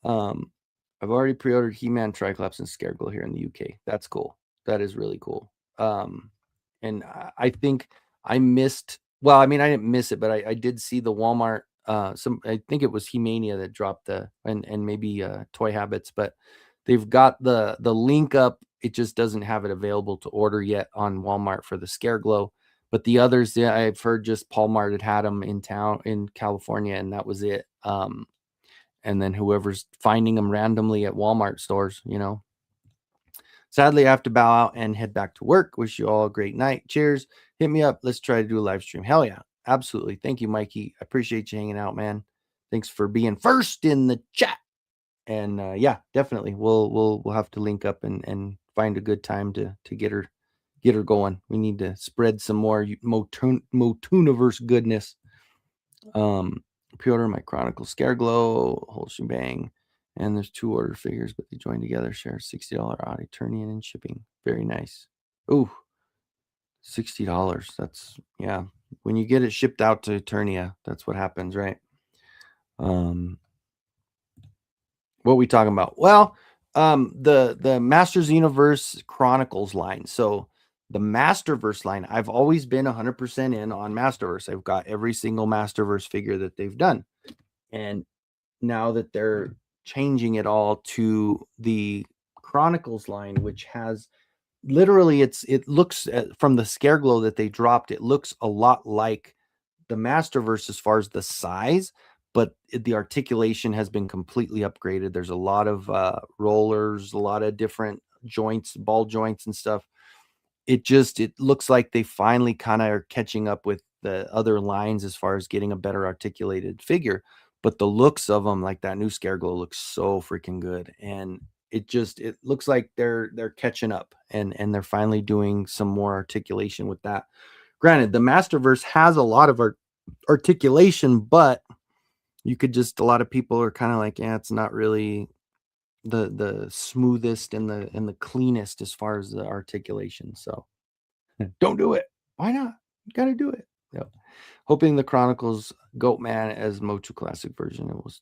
Um, I've already pre-ordered He-Man, Triclops, and Scareglow here in the UK. That's cool. That is really cool. And I think I missed. Well, I mean, I didn't miss it, but I did see the Walmart I think it was He-Mania that dropped and maybe Toy Habits, but they've got the link up. It just doesn't have it available to order yet on Walmart for the Scare Glow. But the others, yeah, I've heard just Paul Mart had them in town in California, and that was it. And then whoever's finding them randomly at Walmart stores, Sadly, I have to bow out and head back to work. Wish you all a great night. Cheers. Hit me up. Let's try to do a live stream. Hell yeah. Absolutely. Thank you, Mikey. I appreciate you hanging out, man. Thanks for being first in the chat. And yeah, definitely. We'll have to link up and find a good time to get her going. We need to spread some more Motuniverse goodness. Pre-order my Chronicle Scare Glow, whole shebang. And there's 2 order figures, but they join together, share $60 odd Eternian and shipping. Very nice. Ooh, $60. That's, yeah. When you get it shipped out to Eternia, that's what happens, right? What are we talking about? Well, the Masters Universe Chronicles line. So the Masterverse line, I've always been 100% in on Masterverse. I've got every single Masterverse figure that they've done. And now that they're changing it all to the Chronicles line, which has literally it looks from the Scare Glow that they dropped, it looks a lot like the Masterverse as far as the size, but the articulation has been completely upgraded. There's a lot of rollers, a lot of different joints, ball joints and stuff. It looks like they finally kind of are catching up with the other lines as far as getting a better articulated figure. But the looks of them, like that new Scare Glow, looks so freaking good, and it looks like they're catching up, and they're finally doing some more articulation with that. Granted, the Masterverse has a lot of articulation, but you could just a lot of people are kind of like, yeah, it's not really the smoothest and the cleanest as far as the articulation. So don't do it. Why not? You gotta do it. Yep. Hoping the Chronicles Goatman as Motu Classic version. It was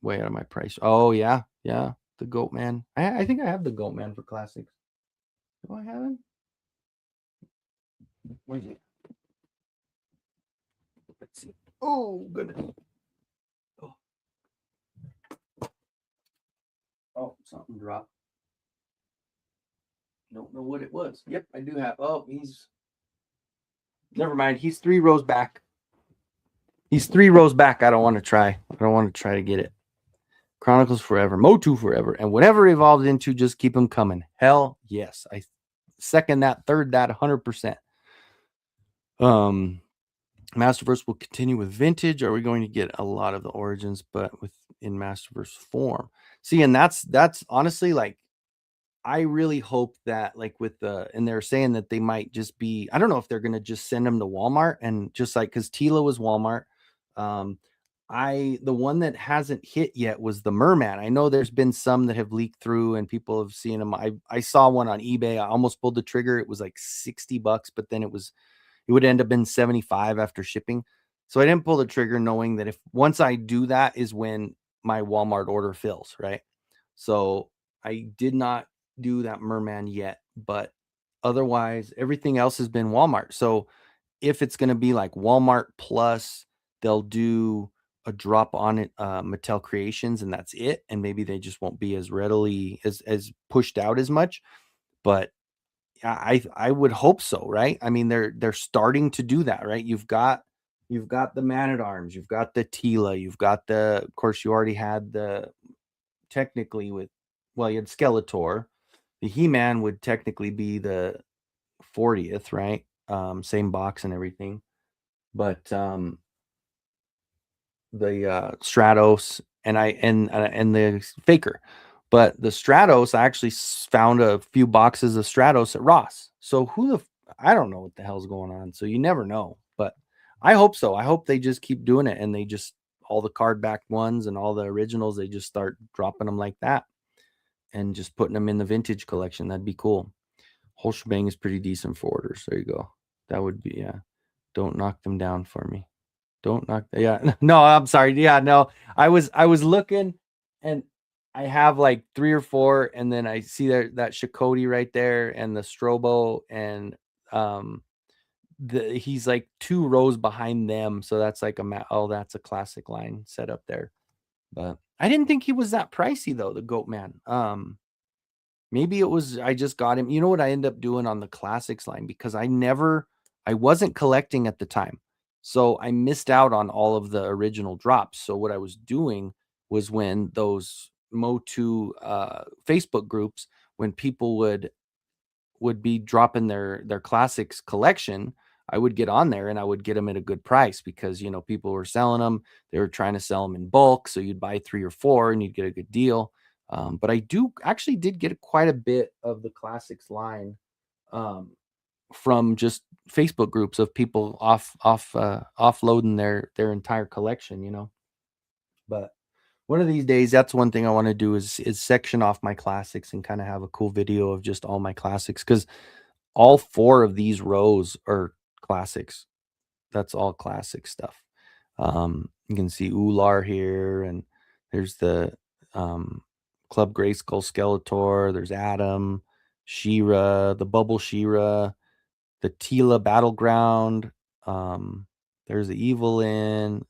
way out of my price. Oh yeah, yeah. The Goatman. I think I have the Goatman for classics. Do I have him? Where's it? Let's see. Oh goodness. Oh, something dropped. Don't know what it was. Yep, I do have. Oh, never mind. He's 3 rows back. He's 3 rows back. I don't want to try. I don't want to try to get it. Chronicles forever, Motu forever, and whatever evolved into, just keep them coming. Hell yes, I second that, third that, 100%. Masterverse will continue with vintage. Are we going to get a lot of the origins, but in Masterverse form? See, and that's honestly like, I really hope that like and they're saying that they might just be, I don't know if they're going to just send them to Walmart and just like, cause Tila was Walmart. The one that hasn't hit yet was the Merman. I know there's been some that have leaked through and people have seen them. I saw one on eBay. I almost pulled the trigger. It was like $60, but then it would end up being 75 after shipping. So I didn't pull the trigger knowing that if once I do that is when my Walmart order fills, right? So I did not do that Merman yet, but otherwise everything else has been Walmart. So if it's going to be like Walmart plus, they'll do a drop on it, Mattel Creations, and that's it. And maybe they just won't be as readily as pushed out as much. But I would hope so, right? I mean, they're starting to do that, right? You've got the Man-at-Arms, you've got the Tila, you've got of course, you already had technically you had Skeletor. The He-Man would technically be the 40th, right? Same box and everything. But the Stratos and the Faker. But the Stratos, I actually found a few boxes of Stratos at Ross. So I don't know what the hell's going on. So you never know. But I hope so. I hope they just keep doing it and they just all the card backed ones and all the originals, they just start dropping them like that and just putting them in the vintage collection. That'd be cool. Whole shebang is pretty decent for orders. There you go. That would be, yeah. Don't knock them down for me. Don't knock. Yeah. No, I'm sorry. Yeah, no. I was looking and I have like 3 or 4 and then I see that Shakoti right there and the Strobo and he's like 2 rows behind them, so that's like oh, that's a classic line set up there. But I didn't think he was that pricey though, the Goat Man. Maybe it was I just got him. You know what I end up doing on the classics line because I wasn't collecting at the time. So I missed out on all of the original drops. So what I was doing was when those Motu Facebook groups, when people would be dropping their classics collection, I would get on there and I would get them at a good price because people were selling them. They were trying to sell them in bulk, so you'd buy 3 or 4 and you'd get a good deal. But I did get quite a bit of the classics line um, from just Facebook groups of people offloading their entire collection. But one of these days, that's one thing I want to do is section off my classics and kind of have a cool video of just all my classics because all 4 of these rows are classics. That's all classic stuff. You can see Ular here, and there's the Club Grayskull Skeletor. There's Adam, She-Ra, the Bubble She-Ra, the Tila Battleground. There's the Evelyn.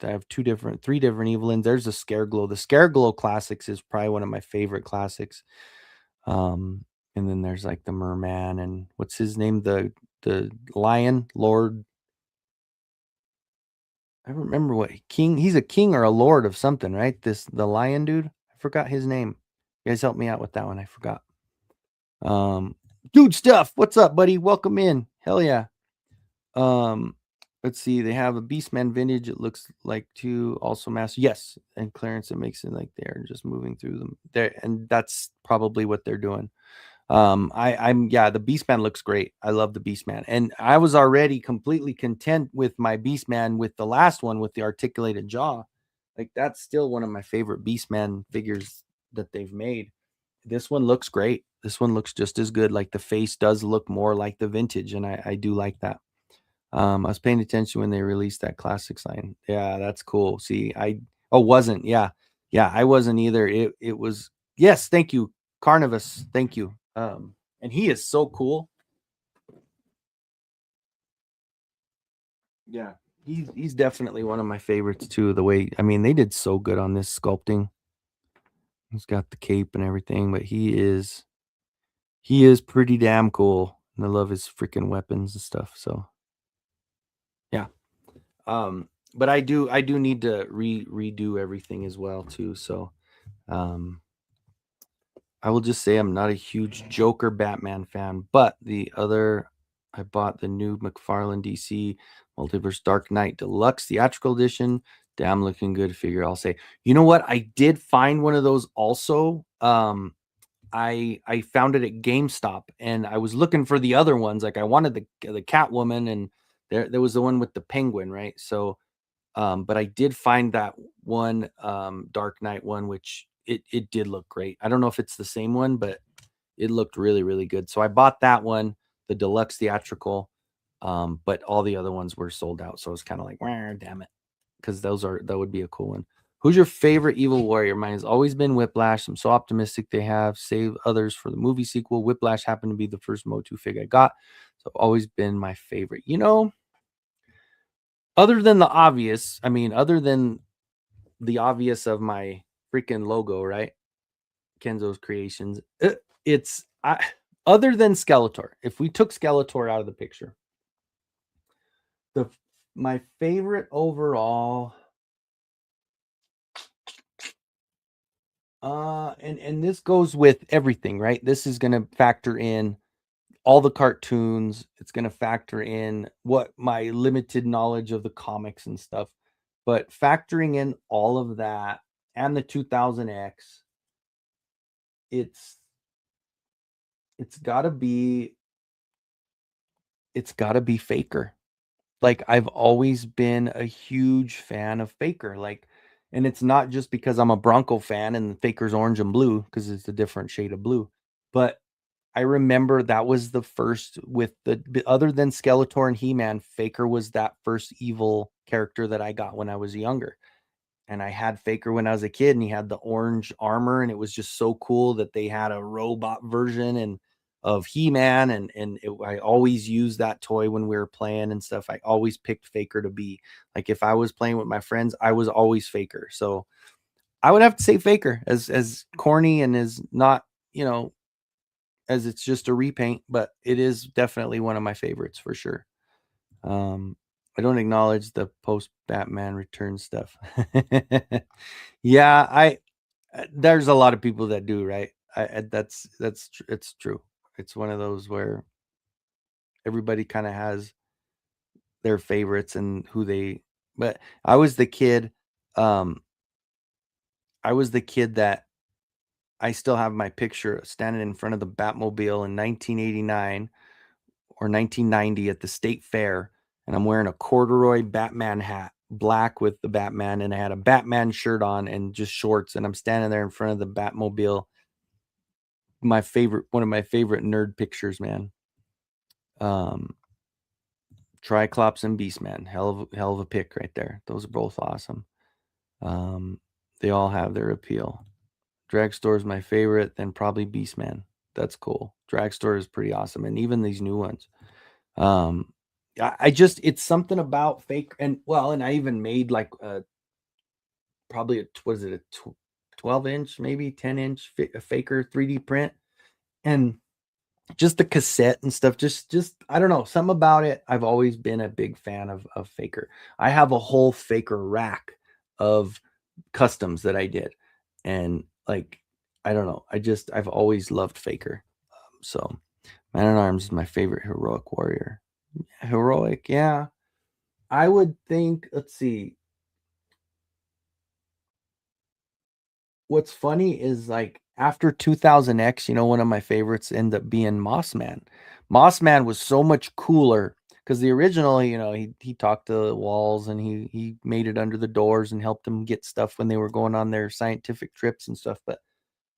I have 3 different Evelyns. There's the Scareglow. The Scareglow classics is probably one of my favorite classics. And then there's like the Merman and what's his name? The Lion Lord. I don't remember what king. He's a king or a lord of something, right? The lion dude. I forgot his name. You guys help me out with that one. I forgot. Dude stuff. What's up, buddy? Welcome in. Hell yeah. Let's see. They have a Beastman vintage. It looks like two also mass. Yes, and clearance. It makes it like they're just moving through them there, and that's probably what they're doing. The Beastman looks great. I love the Beastman. And I was already completely content with my Beastman with the last one with the articulated jaw. Like that's still one of my favorite Beastman figures that they've made. This one looks great. This one looks just as good. Like the face does look more like the vintage, and I do like that. I was paying attention when they released that classics line. Yeah, that's cool. See, wasn't. Yeah. Yeah, I wasn't either. It was yes, thank you. Carnivus, thank you. And he is so cool. Yeah, he's definitely one of my favorites too. The way they did so good on this sculpting. He's got the cape and everything, but he is pretty damn cool. And I love his freaking weapons and stuff. So yeah. But I do need to redo everything as well too. So I will just say I'm not a huge Joker Batman fan, but I bought the new McFarlane DC Multiverse Dark Knight Deluxe Theatrical Edition. Damn looking good figure, I'll say. You know what? I did find one of those also. I found it at GameStop and I was looking for the other ones. Like I wanted the Catwoman and there was the one with the penguin, right? So but I did find that one Dark Knight one, which it did look great. I don't know if it's the same one, but it looked really, really good. So I bought that one, the deluxe theatrical, but all the other ones were sold out. So I was kind of like, damn it, because that would be a cool one. Who's your favorite evil warrior? Mine has always been Whiplash. I'm so optimistic they have saved others for the movie sequel. Whiplash happened to be the first Motu fig I got, so always been my favorite. Other than other than the obvious of my freaking logo, right? Kenzo's Creations. Other than Skeletor. If we took Skeletor out of the picture, my favorite overall, and this goes with everything, right? This is going to factor in all the cartoons. It's going to factor in what my limited knowledge of the comics and stuff, but factoring in all of that and the 2000X, it's got to be Faker. Like I've always been a huge fan of Faker. Like, and it's not just because I'm a Bronco fan and Faker's orange and blue because it's a different shade of blue, but I remember that was the first with other than Skeletor and He-Man, Faker was that first evil character that I got when I was younger. And I had Faker when I was a kid and he had the orange armor and it was just so cool that they had a robot version. And of He-Man, and I always used that toy when we were playing and stuff. I always picked Faker to be. Like if I was playing with my friends, I was always Faker. So I would have to say Faker, as corny and as not, as it's just a repaint, but it is definitely one of my favorites for sure. I don't acknowledge the post Batman Return stuff. Yeah, I there's a lot of people that do, right? It's true. It's one of those where everybody kind of has their favorites and who they. But I was the kid. Um, I was the kid that I still have my picture standing in front of the Batmobile in 1989 or 1990 at the state fair, and I'm wearing a corduroy Batman hat, black with the Batman, and I had a Batman shirt on and just shorts, and I'm standing there in front of the Batmobile. One of my favorite nerd pictures, man. Um, Triclops and Beastman, hell of a pick right there. Those are both awesome. They all have their appeal. Dragstore is my favorite, then probably Beastman. That's cool. Dragstore is pretty awesome, and even these new ones. I just it's something about fake and I even made like probably what is it, a 12-inch, maybe 10-inch faker 3D print, and just the cassette and stuff. Just I don't know, something about it. I've always been a big fan of faker. I have a whole faker rack of customs that I did, and like I don't know, I've always loved faker. So Man at Arms is my favorite heroic warrior. Heroic, yeah. I would think, let's see. What's funny is like after 2000X, one of my favorites ended up being Mossman. Mossman was so much cooler because the original, he talked to the walls and he made it under the doors and helped them get stuff when they were going on their scientific trips and stuff. But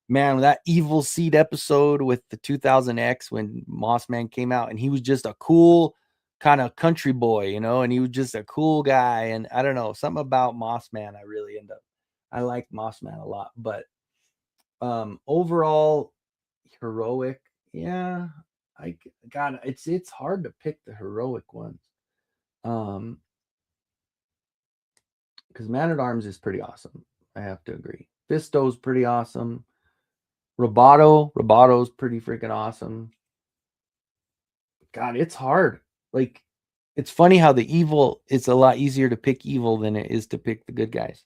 man, that Evil Seed episode with the 2000X when Mossman came out and he was just a cool kind of country boy, and he was just a cool guy. And I don't know, something about Mossman I like Mossman a lot. But overall heroic, yeah, I got it's hard to pick the heroic ones. Because Man at Arms is pretty awesome. I have to agree. Fisto's pretty awesome. Robato's pretty freaking awesome. God, it's hard. Like, it's funny how it's a lot easier to pick evil than it is to pick the good guys.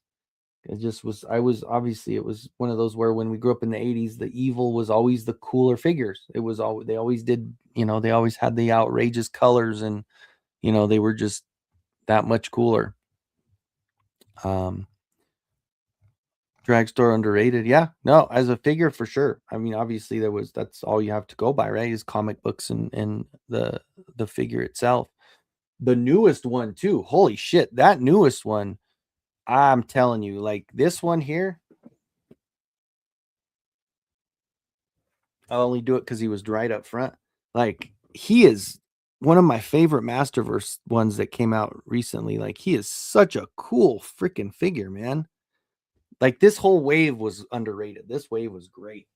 It was one of those where when we grew up in the 80s, the evil was always the cooler figures. They always did, they always had the outrageous colors and, they were just that much cooler. Dragstore underrated. Yeah, no, as a figure for sure. I mean, obviously that's all you have to go by, right? Is comic books and the figure itself. The newest one too. Holy shit, that newest one. I'm telling you, like this one here. I'll only do it because he was right up front. Like he is one of my favorite Masterverse ones that came out recently. Like he is such a cool freaking figure, man. Like this whole wave was underrated. This wave was great.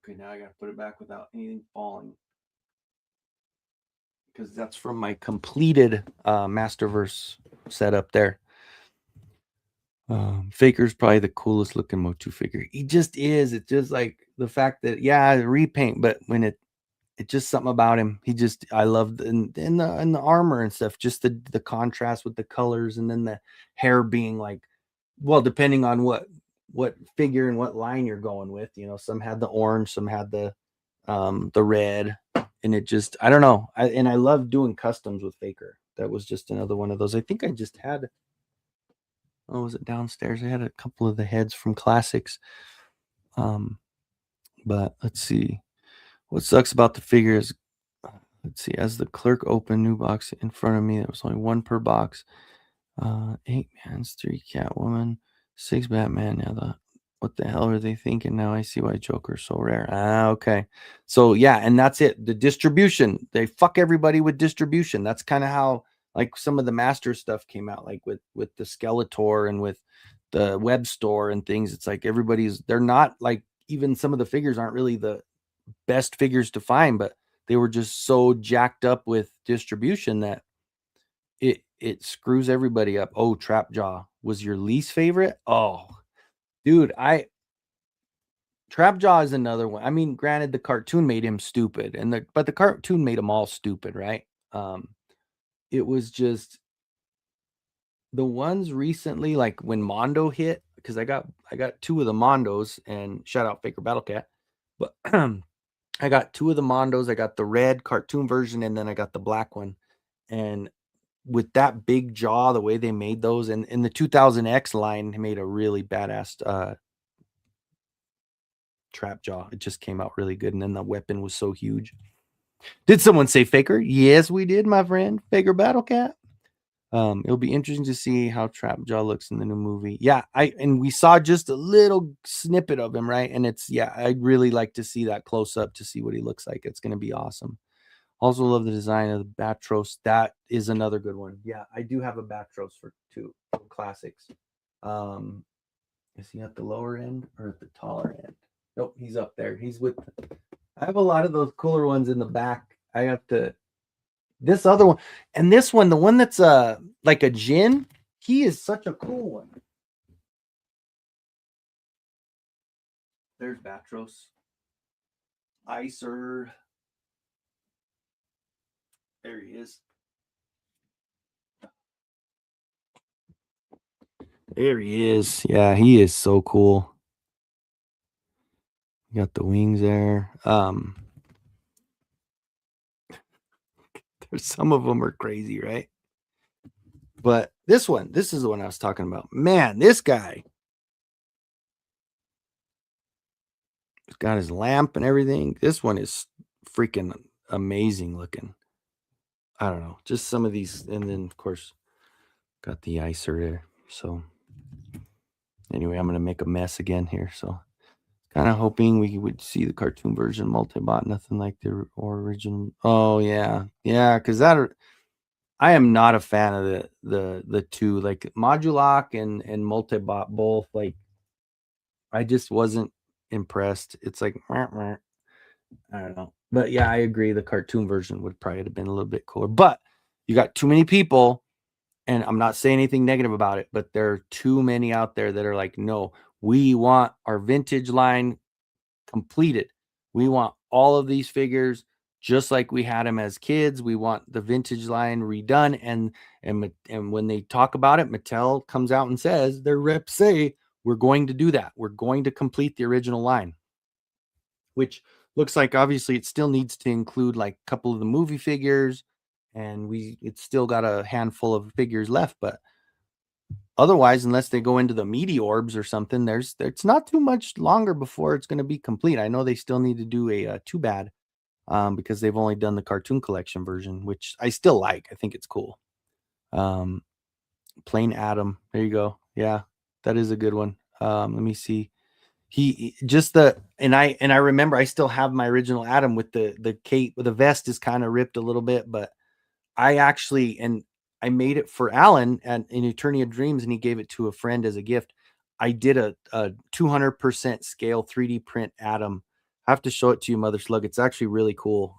Okay, now I gotta put it back without anything falling. Because that's from my completed Masterverse setup there. Faker's probably the coolest looking Motu figure. He just is. It's just like the fact that repaint, but when it's just something about him. I love in the armor and stuff. Just the contrast with the colors, and then the hair being like, well, depending on what figure and what line you're going with. Some had the orange, some had the red, and it just I don't know. I love doing customs with Faker. That was just another one of those. I think I just had. Oh, was it downstairs? I had a couple of the heads from classics. But let's see. What sucks about the figure is, let's see, as the clerk opened new box in front of me, there was only one per box. 8 Mans, 3 Catwoman, 6 Batman. What the hell are they thinking? Now I see why Joker's so rare. Okay. So yeah, and that's it. The distribution. They fuck everybody with distribution. That's kind of how like some of the master stuff came out, like with the Skeletor and with the web store and things. It's like they're not like, even some of the figures aren't really the best figures to find, but they were just so jacked up with distribution that it screws everybody up. Oh, Trap Jaw was your least favorite? Oh, dude, Trap Jaw is another one. I mean, granted, the cartoon made him stupid, but the cartoon made them all stupid, right? It was just the ones recently, like when Mondo hit, because I got two of the Mondos, and shout out Faker Battle Cat, but I got two of the Mondos. I got the red cartoon version, and then I got the black one. And with that big jaw, the way they made those, and in the 2000X line made a really badass Trap Jaw. It just came out really good, and then the weapon was so huge. Did someone say Faker? Yes, we did, my friend. Faker Battle Cat. It'll be interesting to see how Trap Jaw looks in the new movie. Yeah, and we saw just a little snippet of him, right? And I'd really like to see that close up to see what he looks like. It's gonna be awesome. Also love the design of the Batros. That is another good one. Yeah, I do have a Batros for two classics. Is he at the lower end or at the taller end? Nope, he's up there. I have a lot of those cooler ones in the back. I got this other one, and this one, the one that's like a Jin, he is such a cool one. There's Batros. Icer. There he is. There he is. Yeah, he is so cool. You got the wings there. There's some of them are crazy, right? But this is the one I was talking about. Man, this guy has got his lamp and everything. This one is freaking amazing looking. I don't know, just some of these, and then of course got the Icer there. So anyway, I'm gonna make a mess again here. So kind of hoping we would see the cartoon version multi-bot, nothing like the original. Oh yeah, because I am not a fan of the two, like Modulok and multi-bot both. Like I just wasn't impressed. It's like I don't know, but yeah, I agree. The cartoon version would probably have been a little bit cooler, but you got too many people. And I'm not saying anything negative about it, but there are too many out there that are like, no, we want our vintage line completed. We want all of these figures just like we had them as kids. We want the vintage line redone. And when they talk about it, Mattel comes out and says, their reps say, we're going to do that. We're going to complete the original line, which looks like obviously it still needs to include like a couple of the movie figures, and it's still got a handful of figures left, but otherwise, unless they go into the media orbs or something, it's not too much longer before it's going to be complete. I know they still need to do a too bad, because they've only done the cartoon collection version, which I still like. I think it's cool. um Plain Adam, there you go. Yeah, that is a good one. Let me see. He just the and I remember I still have my original Adam with the cape. The vest is kind of ripped a little bit, but I made it for Alan in Eternity of Dreams, and he gave it to a friend as a gift. I did a 200% scale 3D print Adam. I have to show it to you, Mother Slug. It's actually really cool.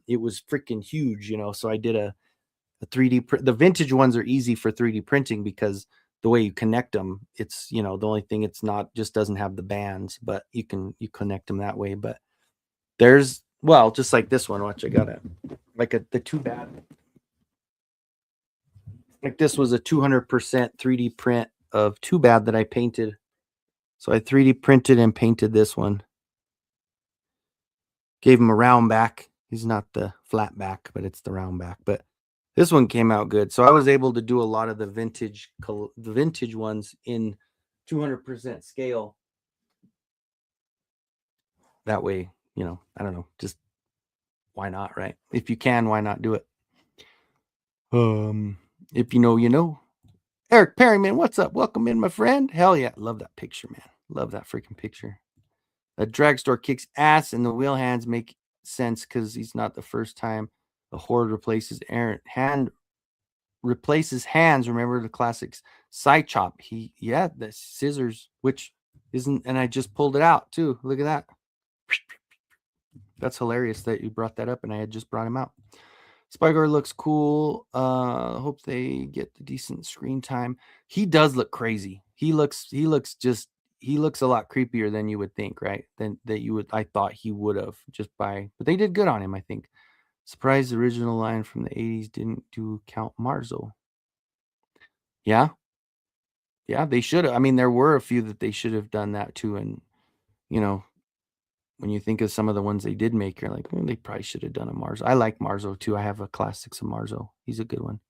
It was freaking huge, so I did a 3D print. The vintage ones are easy for 3D printing because the way you connect them, it's, the only thing it's not, just doesn't have the bands, but you connect them that way. But just like this one, watch, I got the too bad. Like this was a 200% 3D print of Too Bad that I painted. So I 3D printed and painted this one. Gave him a round back. He's not the flat back, but it's the round back. But this one came out good. So I was able to do a lot of the vintage ones in 200% scale. That way, I don't know, just why not, right? If you can, why not do it? If you know, you know. Eric Perryman, what's up? Welcome in, my friend. Hell yeah. Love that picture, man. Love that freaking picture. The dragstore kicks ass, and the wheel hands make sense because he's not the first time the horde replaces hands. Remember the classics side chop? The scissors, which isn't, and I just pulled it out too. Look at that. That's hilarious that you brought that up, and I had just brought him out. Spygar looks cool. Hope they get the decent screen time. He does look crazy. He looks a lot creepier than you would think, right? Than that you would I thought he would have just by, but they did good on him, I think. Surprised the original line from the 80s didn't do Count Marzo. Yeah. Yeah, they should have. I mean, there were a few that they should have done that too. And, you know, when you think of some of the ones they did make, you're like, they probably should have done a Marzo. I like Marzo too. I have a classics of Marzo. He's a good one.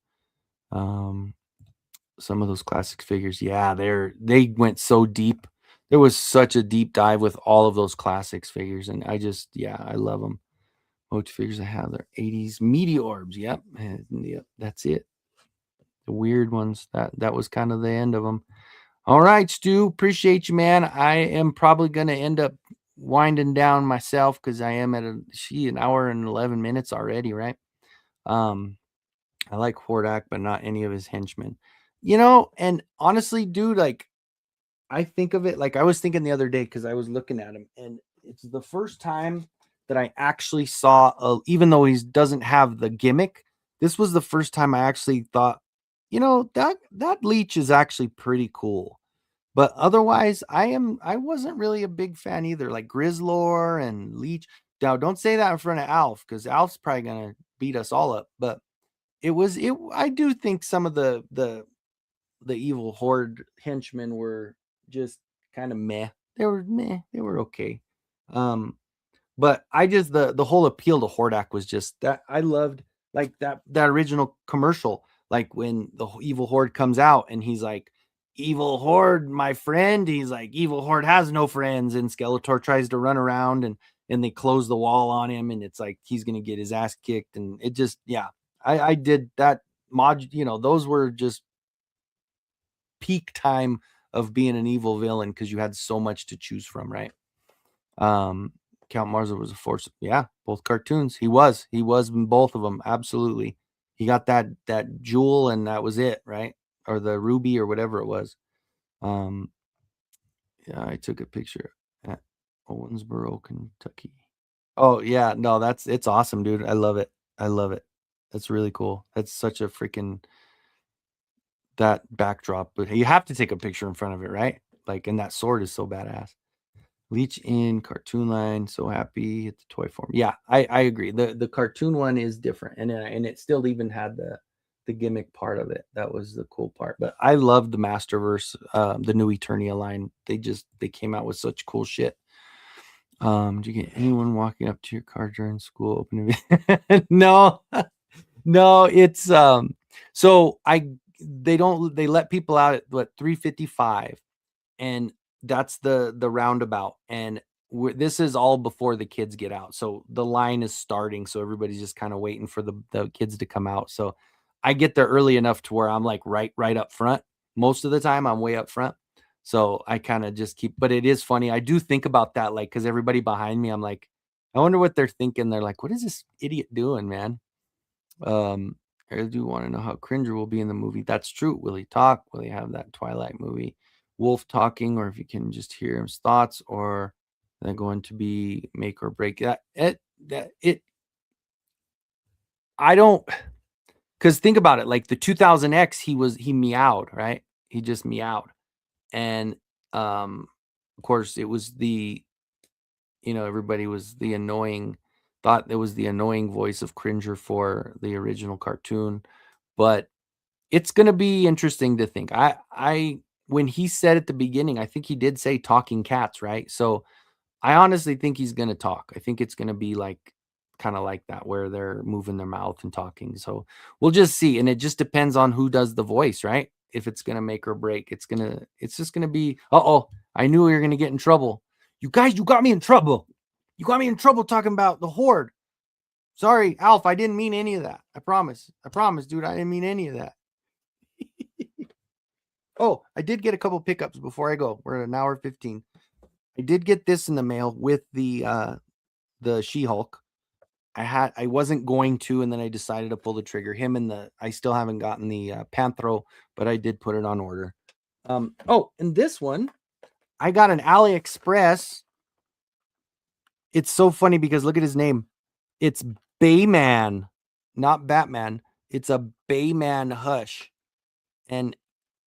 Some of those classic figures, yeah, they went so deep. There was such a deep dive with all of those classics figures, and I love them. Most figures I have, they're 80s meteorbs. Yep, yep, that's it. The weird ones. That was kind of the end of them. All right, Stu, appreciate you, man. I am probably going to end up winding down myself because I am at an hour and 11 minutes already, right? I like Hordak, but not any of his henchmen. And honestly, dude, like I think of it like I was thinking the other day because I was looking at him, and it's the first time that I actually saw, even though he doesn't have the gimmick, this was the first time I actually thought, that leech is actually pretty cool. But otherwise, I wasn't really a big fan either. Like Grizzlor and Leech. Now, don't say that in front of Alf because Alf's probably gonna beat us all up. But it. I do think some of the evil horde henchmen were just kind of meh. They were meh. They were okay. Um, but I just the whole appeal to Hordak was just that I loved like that original commercial, like when the evil horde comes out and he's like, "Evil horde, my friend." He's like, "Evil horde has no friends," and Skeletor tries to run around and they close the wall on him, and it's like he's gonna get his ass kicked, and it just I did that mod. Those were just peak time of being an evil villain because you had so much to choose from, right? Um, Count Marza was a force. Yeah, both cartoons. He was in both of them. Absolutely. He got that jewel and that was it, right? Or the ruby or whatever it was. Um, yeah, I took a picture at Owensboro, Kentucky. Oh yeah, no, it's awesome, dude. I love it. I love it. That's really cool. That's such a freaking that backdrop, but you have to take a picture in front of it, right? Like, and that sword is so badass. Leech in cartoon line, so happy at the toy form. Yeah, I agree. The cartoon one is different, and it still even had the gimmick part of it. That was the cool part. But I love the Masterverse, the new Eternia line. They came out with such cool shit. Do you get anyone walking up to your car during school opening? No, no, it's so they let people out at what 3:55, and that's the roundabout, and this is all before the kids get out, so the line is starting, so everybody's just kind of waiting for the kids to come out. So I get there early enough to where I'm like right up front. Most of the time I'm way up front, so I kind of just keep, but it is funny. I do think about that, like, because everybody behind me, I'm like, I wonder what they're thinking. They're like, what is this idiot doing, man? um, I do want to know how Cringer will be in the movie. That's true. Will he talk? Will he have that Twilight movie Wolf talking, or if you can just hear his thoughts, or they're going to be make or break that. I don't, because think about it. Like the 2000X, he meowed, right? He just meowed, and of course, it was everybody was the annoying thought it was the annoying voice of Cringer for the original cartoon, but it's gonna be interesting to think. I when he said at the beginning, I think he did say talking cats, right? So I honestly think he's gonna talk. I think it's gonna be like kind of like that where they're moving their mouth and talking. So we'll just see. And it just depends on who does the voice, right? If it's gonna make or break. It's just gonna be, uh-oh, I knew we were gonna get in trouble. You guys, you got me in trouble. You got me in trouble talking about the horde. Sorry, Alf, I didn't mean any of that. I promise. I promise, dude. I didn't mean any of that. Oh, I did get a couple pickups before I go. We're at an hour 15. I did get this in the mail with the She-Hulk. I wasn't going to, and then I decided to pull the trigger. I still haven't gotten the Panthro, but I did put it on order. Oh, and this one, I got an AliExpress It's so funny because look at his name. It's Bayman, not Batman. It's a Bayman Hush. And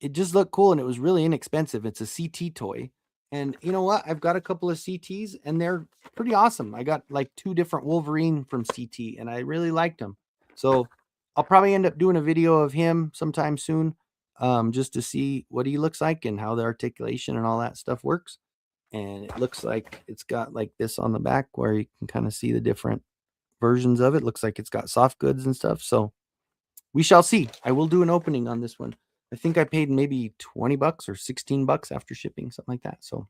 it just looked cool and it was really inexpensive. It's a CT toy. And you know what? I've got a couple of CTs and they're pretty awesome. I got like 2 different Wolverine from CT and I really liked them. So I'll probably end up doing a video of him sometime soon, just to see what he looks like and how the articulation and all that stuff works. And it looks like it's got like this on the back where you can kind of see the different versions of it. Looks like it's got soft goods and stuff. So we shall see. I will do an opening on this one. I think I paid maybe 20 bucks or 16 bucks after shipping, something like that. So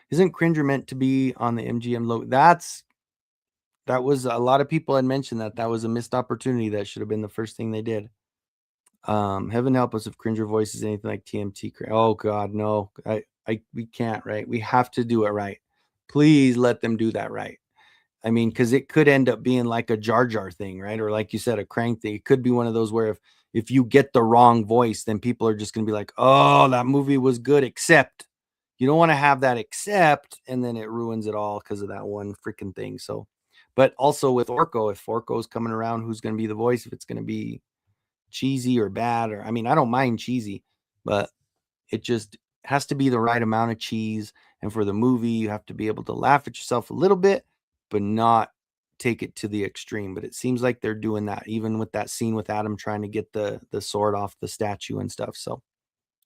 isn't Cringer meant to be on the MGM logo? That was a lot of people had mentioned that was a missed opportunity. That should have been the first thing they did. Heaven help us if Cringer voice is anything like TMT. Oh God, no. We can't, right? We have to do it right. Please let them do that right. I mean, because it could end up being like a Jar Jar thing, right? Or like you said, a Crank thing. It could be one of those where if you get the wrong voice, then people are just going to be like, oh, that movie was good, except you don't want to have that except, and then it ruins it all because of that one freaking thing. So, but also with Orko, if Orko's coming around, who's going to be the voice? If it's going to be cheesy or bad, or I mean, I don't mind cheesy, but it just has to be the right amount of cheese. And for the movie, you have to be able to laugh at yourself a little bit, but not take it to the extreme. But it seems like they're doing that, even with that scene with Adam trying to get the sword off the statue and stuff. So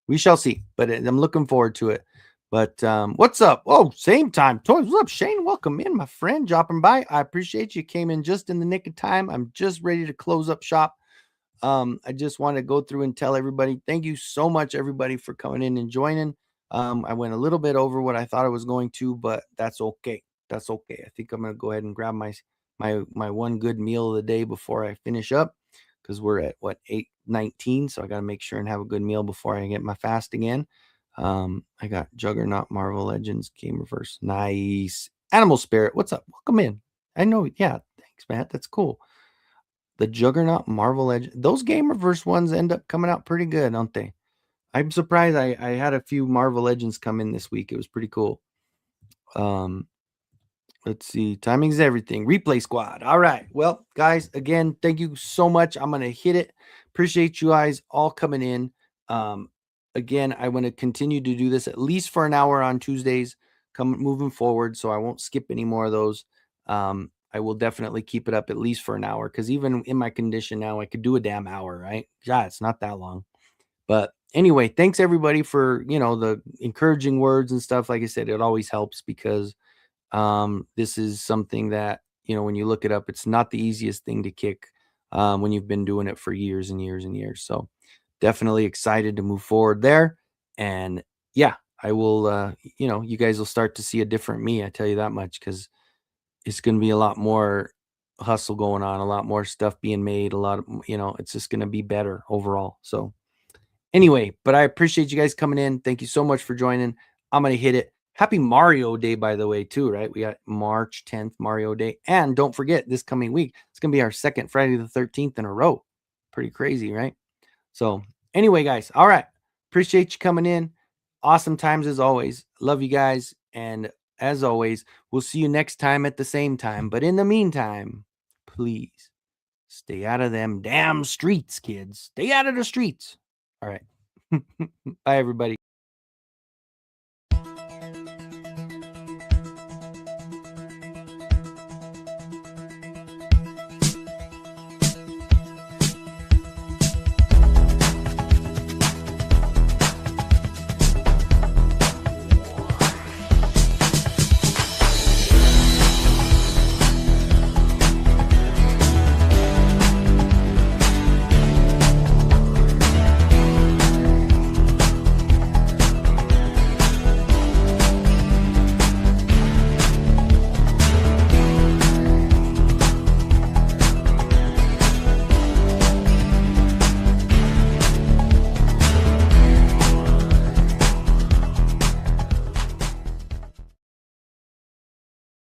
we shall see. But I'm looking forward to it. But what's up? Oh, same time. Toys, what's up, Shane? Welcome in, my friend. Dropping by. I appreciate you. Came in just in the nick of time. I'm just ready to close up shop. I just want to go through and tell everybody, thank you so much, everybody, for coming in and joining. I went a little bit over what I thought I was going to, but that's okay. That's okay. I think I'm going to go ahead and grab my one good meal of the day before I finish up, because we're at what, 8:19, so I got to make sure and have a good meal before I get my fast again. I got Juggernaut, Marvel Legends, Game Reverse, nice. Animal Spirit, what's up? Welcome in. I know, yeah, thanks, Matt. That's cool. The Juggernaut, Marvel Legends, those Game Reverse ones end up coming out pretty good, don't they? I'm surprised. I had a few Marvel Legends come in this week. It was pretty cool. Let's see. Timing's everything. Replay squad. All right. Well, guys, again, thank you so much. I'm going to hit it. Appreciate you guys all coming in. Again, I want to continue to do this at least for an hour on Tuesdays, moving forward. So I won't skip any more of those. I will definitely keep it up at least for an hour, because even in my condition now, I could do a damn hour, right? Yeah, it's not that long. But anyway, thanks everybody for, the encouraging words and stuff. Like I said, it always helps, because this is something that, when you look it up, it's not the easiest thing to kick when you've been doing it for years and years and years. So definitely excited to move forward there. And yeah, I will, you guys will start to see a different me. I tell you that much, because it's going to be a lot more hustle going on, a lot more stuff being made, a lot of, it's just going to be better overall. So anyway, but I appreciate you guys coming in. Thank you so much for joining. I'm going to hit it. Happy Mario Day, by the way, too, right? We got March 10th, Mario Day. And don't forget, this coming week, it's going to be our second Friday the 13th in a row. Pretty crazy, right? So anyway, guys, all right. Appreciate you coming in. Awesome times as always. Love you guys. And as always, we'll see you next time at the same time. But in the meantime, please stay out of them damn streets, kids. Stay out of the streets. All right. Bye, everybody.